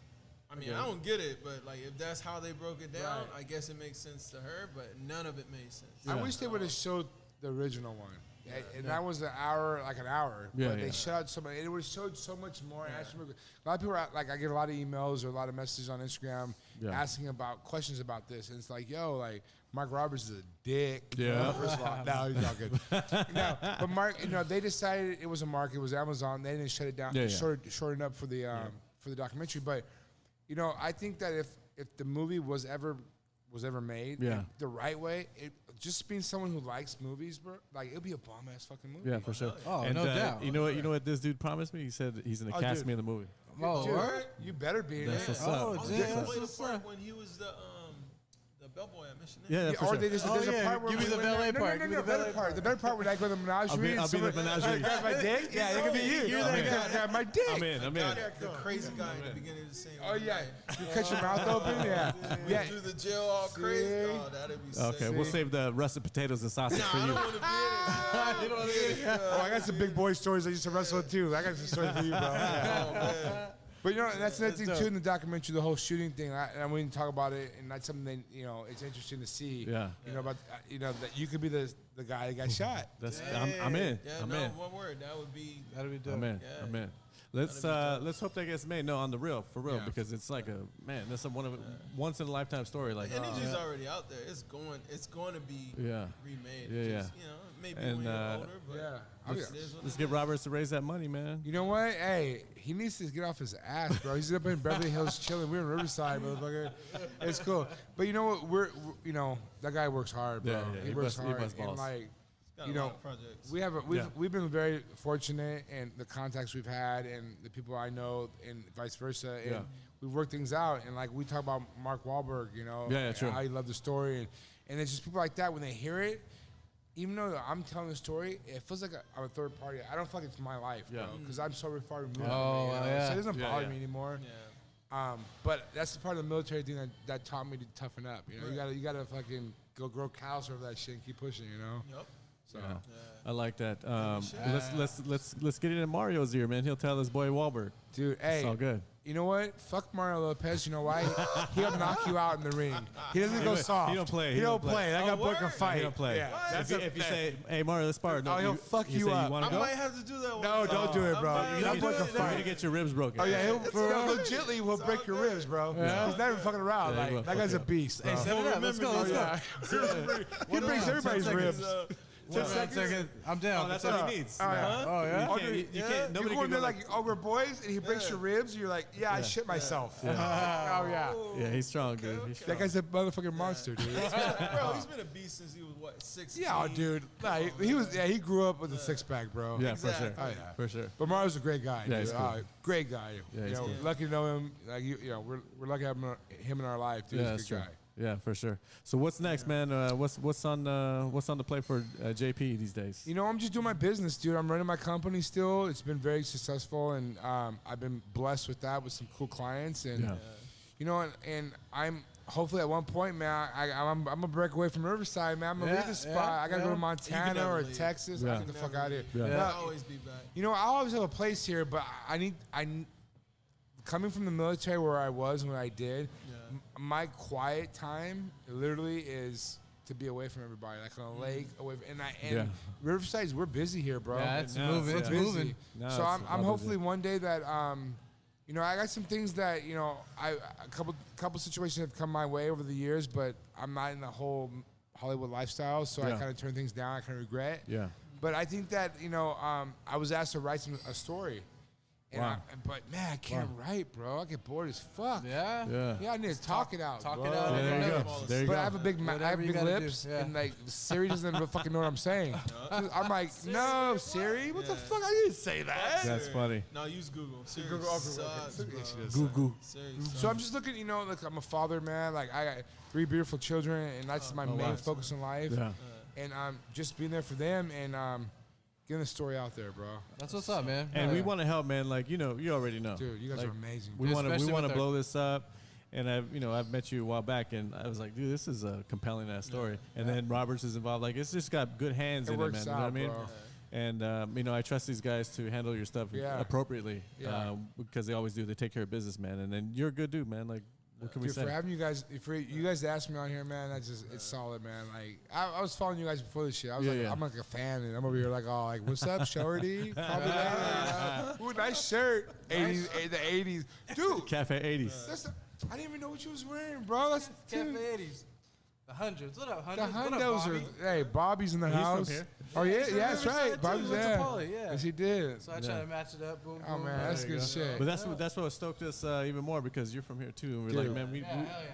I mean, I don't get it, but like if that's how they broke it down, I guess it makes sense to her. But none of it made sense. I wish they would have showed the original one. And that was an hour. Yeah, but they shut out so many. It would have showed so much more. A lot of people are like, I get a lot of emails or a lot of messages on Instagram asking about questions about this, and it's like, yo, like Mark Roberts is a dick. Yeah. First of all, no, he's not good. But Mark, they decided it was a mark. It was Amazon. They didn't shut it down. Shortened up for the documentary. But I think that if the movie was ever made the right way, just being someone who likes movies, bro, like it'll be a bomb ass fucking movie. Yeah, for sure. Oh, and, no doubt. You know what this dude promised me? He said he's gonna cast me in the movie. Oh, dude, word? You better be in it. That's what's up. He played a part when he was the bellboy at Mission. Yeah, for or sure. there's a part where give me the valet part. No, better part. The better part when I go to the menagerie. I'll be the menagerie. Grab my dick. Yeah, it could be you. You're that guy. Grab my dick. I'm in. The crazy guy at the beginning of the scene. Oh yeah, you cut your mouth open. Yeah. Through the jail all crazy. Oh, that'd be sick. Okay, we'll save the russet potatoes and sausage for I you. don't want to be in it. Oh, I got some big boy stories I used to wrestle too. I got some stories for you, bro. Oh, man. But that's another thing too in the documentary, the whole shooting thing. And we didn't talk about it, and that's something that it's interesting to see. Yeah. About that you could be the guy that got shot. I'm in. Yeah, I'm no, in. one word. That'd be dope. I'm in. Yeah. I'm in. Let's hope that gets made. No, on the real, for real, because it's like that's a once in a lifetime story. Like the energy's already out there. It's going to be remade. Yeah. Just, maybe when you're older, but let's get Roberts to raise that money, man. You know what? Hey, he needs to get off his ass, bro. He's up in Beverly Hills chilling. We're in Riverside, motherfucker. It's cool. But you know what? We're that guy works hard, bro. Yeah. He works hard. And like, we've been very fortunate in the contacts we've had and the people I know and vice versa. And we've worked things out. And like we talk about Mark Wahlberg, true. how he loved the story. And it's just people like that when they hear it, even though I'm telling the story, it feels like I'm a third party. I don't feel like it's my life, bro, because I'm so far removed from it. So it doesn't bother me anymore. Yeah. But that's the part of the military thing that taught me to toughen up. You gotta fucking go grow cows over that shit and keep pushing. Yep. So I like that. Let's get into Mario's ear, man. He'll tell his boy Wahlberg. Dude, hey, it's all good. You know what? Fuck Mario Lopez. You know why? He'll knock you out in the ring. He doesn't go soft. He don't play. He don't play. That guy boy can fight. He don't play. Yeah. If you say, "Hey Mario, let's spar," he'll fuck you up. I might have to do that. No, don't do it, bro. That boy can fight. You get your ribs broken. Oh yeah, legitly he'll break your ribs, bro. He's not even fucking around. Like that guy's a beast. Hey, let's go. He breaks everybody's ribs. 10 seconds. I'm down. Oh, that's all he needs. Oh yeah. You can't. Nobody you go in can there go like, we're boys, and he breaks your ribs. And you're like, I shit myself. Oh yeah. Yeah, he's strong, dude. He's strong. That guy's a motherfucking monster, dude. Bro, he's been a beast since he was 16. Yeah, dude. Nah, he grew up with a six pack, bro. Yeah, for sure. Oh yeah, for sure. But Mario's a great guy. Yeah, he's cool. Great guy. Yeah, lucky to know him. Like we're lucky to have him in our life. Dude, Yeah, he's a good guy. Yeah, for sure. So what's next, man? What's on the plate for JP these days? I'm just doing my business, dude. I'm running my company still. It's been very successful, and I've been blessed with that with some cool clients, and and I'm hopefully at one point, man, I'm gonna break away from Riverside, man. I'm gonna leave this spot. I gotta go to Montana or Texas. I get the fuck out of here. I'll always be back. I always have a place here, but I coming from the military where I was when I did. My quiet time literally is to be away from everybody, like on a lake, away from, and Riverside, we're busy here, bro. Yeah, it's moving. It's moving. So I'm hopefully one day that I got some things that a couple situations have come my way over the years, but I'm not in the whole Hollywood lifestyle, so I kind of turn things down. I kind of regret. Yeah. But I think that I was asked to write a story. And but man, I can't write, bro. I get bored as fuck. Yeah. Yeah, I need to talk it out. Talk bro. it out. Yeah, there you go. There you But go. I have a big, lips, and like Siri doesn't even fucking know what I'm saying. I'm like, no, Siri, what the fuck? I didn't say that. That's funny. No, use Google. Siri Google, okay, sucks, okay. bro. Google. Siri So I'm just looking, like I'm a father, man. Like I got 3 beautiful children, and that's my main focus in life. Yeah. And just being there for them and getting the story out there, bro. That's what's up, man. And we want to help, man. Like, you already know. Dude, you guys Like, are amazing. We want Especially to with blow this up. And I've met you a while back, and I was like, dude, this is a compelling ass story. And then Roberts is involved. Like, it's just got good hands in it, man. Works You know what I out, mean? bro. And I trust these guys to handle your stuff appropriately. Because they always do. They take care of business, man. And then you're a good dude, man. Like, what can we say? For having you guys, for you guys to ask me on here, man, that's just it's solid, man. Like I was following you guys before this shit. I was I'm like a fan, and I'm over here like, oh, like what's up, Shorty? Ooh, nice shirt. 80s, the 80s, dude. Cafe 80s. I didn't even know what you was wearing, bro. That's Cafe 80s. The hundreds. What up, the hundreds? hundos are. Hey, Bobby's in the house. here. Oh yeah, that's right. Bobby's Went to there. Poly, yeah. Yes, he did. So I try to match it up. Boom, Oh boom. man, that's good shit. But that's what stoked us even more, because you're from here too. And we're Dude. like, man,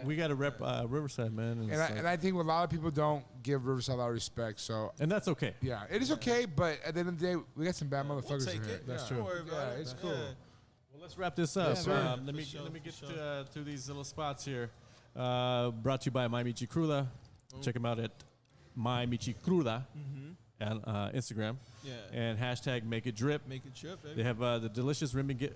we got to rep Riverside, man. And I think a lot of people don't give Riverside a lot of respect. So and that's okay. yeah, it is okay. But at the end of the day, we got some bad motherfuckers We'll in take here. it. That's Don't true. worry about it. It's cool. Well, let's wrap this up. Yes, sir. Let me For get sure. to these little spots here. Brought to you by My Michi Cruda. Check them out at My Michi Cruda on Instagram. Yeah. And hashtag Make It Drip. Make it trip, baby. They have the delicious rimming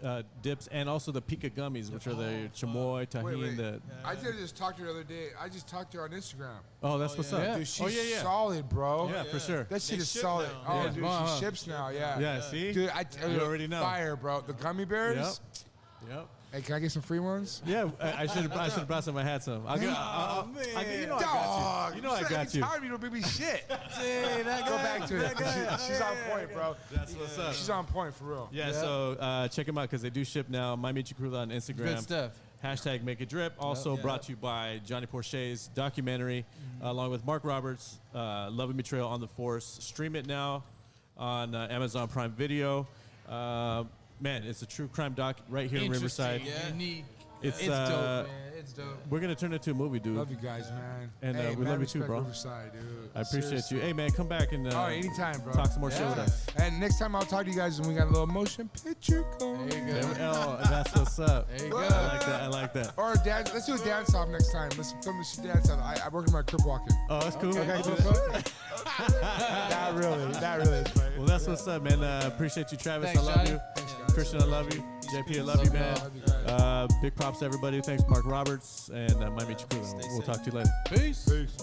dips and also the Pika gummies, which are the chamoy, tahini. Wait. I did just talk to her the other day. I just talked to her on Instagram. Oh, that's what's up. yeah. Dude, she's solid, bro. Yeah, for sure. That shit They is ship solid. now. Oh, Yeah. dude, she ships now. Yeah. Yeah, see? Dude, You already know. Fire, bro. The gummy bears. Yep. Hey, can I get some free ones? Yeah, I should have brought some. I had some. I'll get, I'll, you know I got Dog, you. You know I got every you. time you don't give me shit. Hey, that Go guy, back to it. She's on point, bro. That's what's up. She's on point for real. Yeah, so check them out because they do ship now. My Michi Cruda on Instagram. Good stuff. Hashtag Make It Drip. Also brought to you by Johnny Porche's documentary, along with Mark Roberts, Love and Betrayal on the Force. Stream it now on Amazon Prime Video. Man, it's a true crime doc right here in Riverside. Unique. It's dope, man. It's dope. We're gonna turn it into a movie, dude. Love you guys, man. And, hey, we man, love you too, respect bro. Riverside, dude. I appreciate Seriously. you. Hey, man, come back and Anytime, bro. talk some more shit with us. And next time I'll talk to you guys when we got a little motion picture going. There you go. Oh, that's what's up. There you go. I like that. Or a dance. Let's do a dance off next time. Let's film this dance off. I work in my crib walking. Oh, that's cool. Okay, Not really. Well, that's what's up, man. Appreciate you, Travis. Thanks, I love Johnny. you. Thanks, guys. Christian, I love you. JP, I love you, man. Love you guys. Big props to everybody. Thanks, Mark Roberts, and My Michi Cruda. We'll talk to you later. Peace. Peace.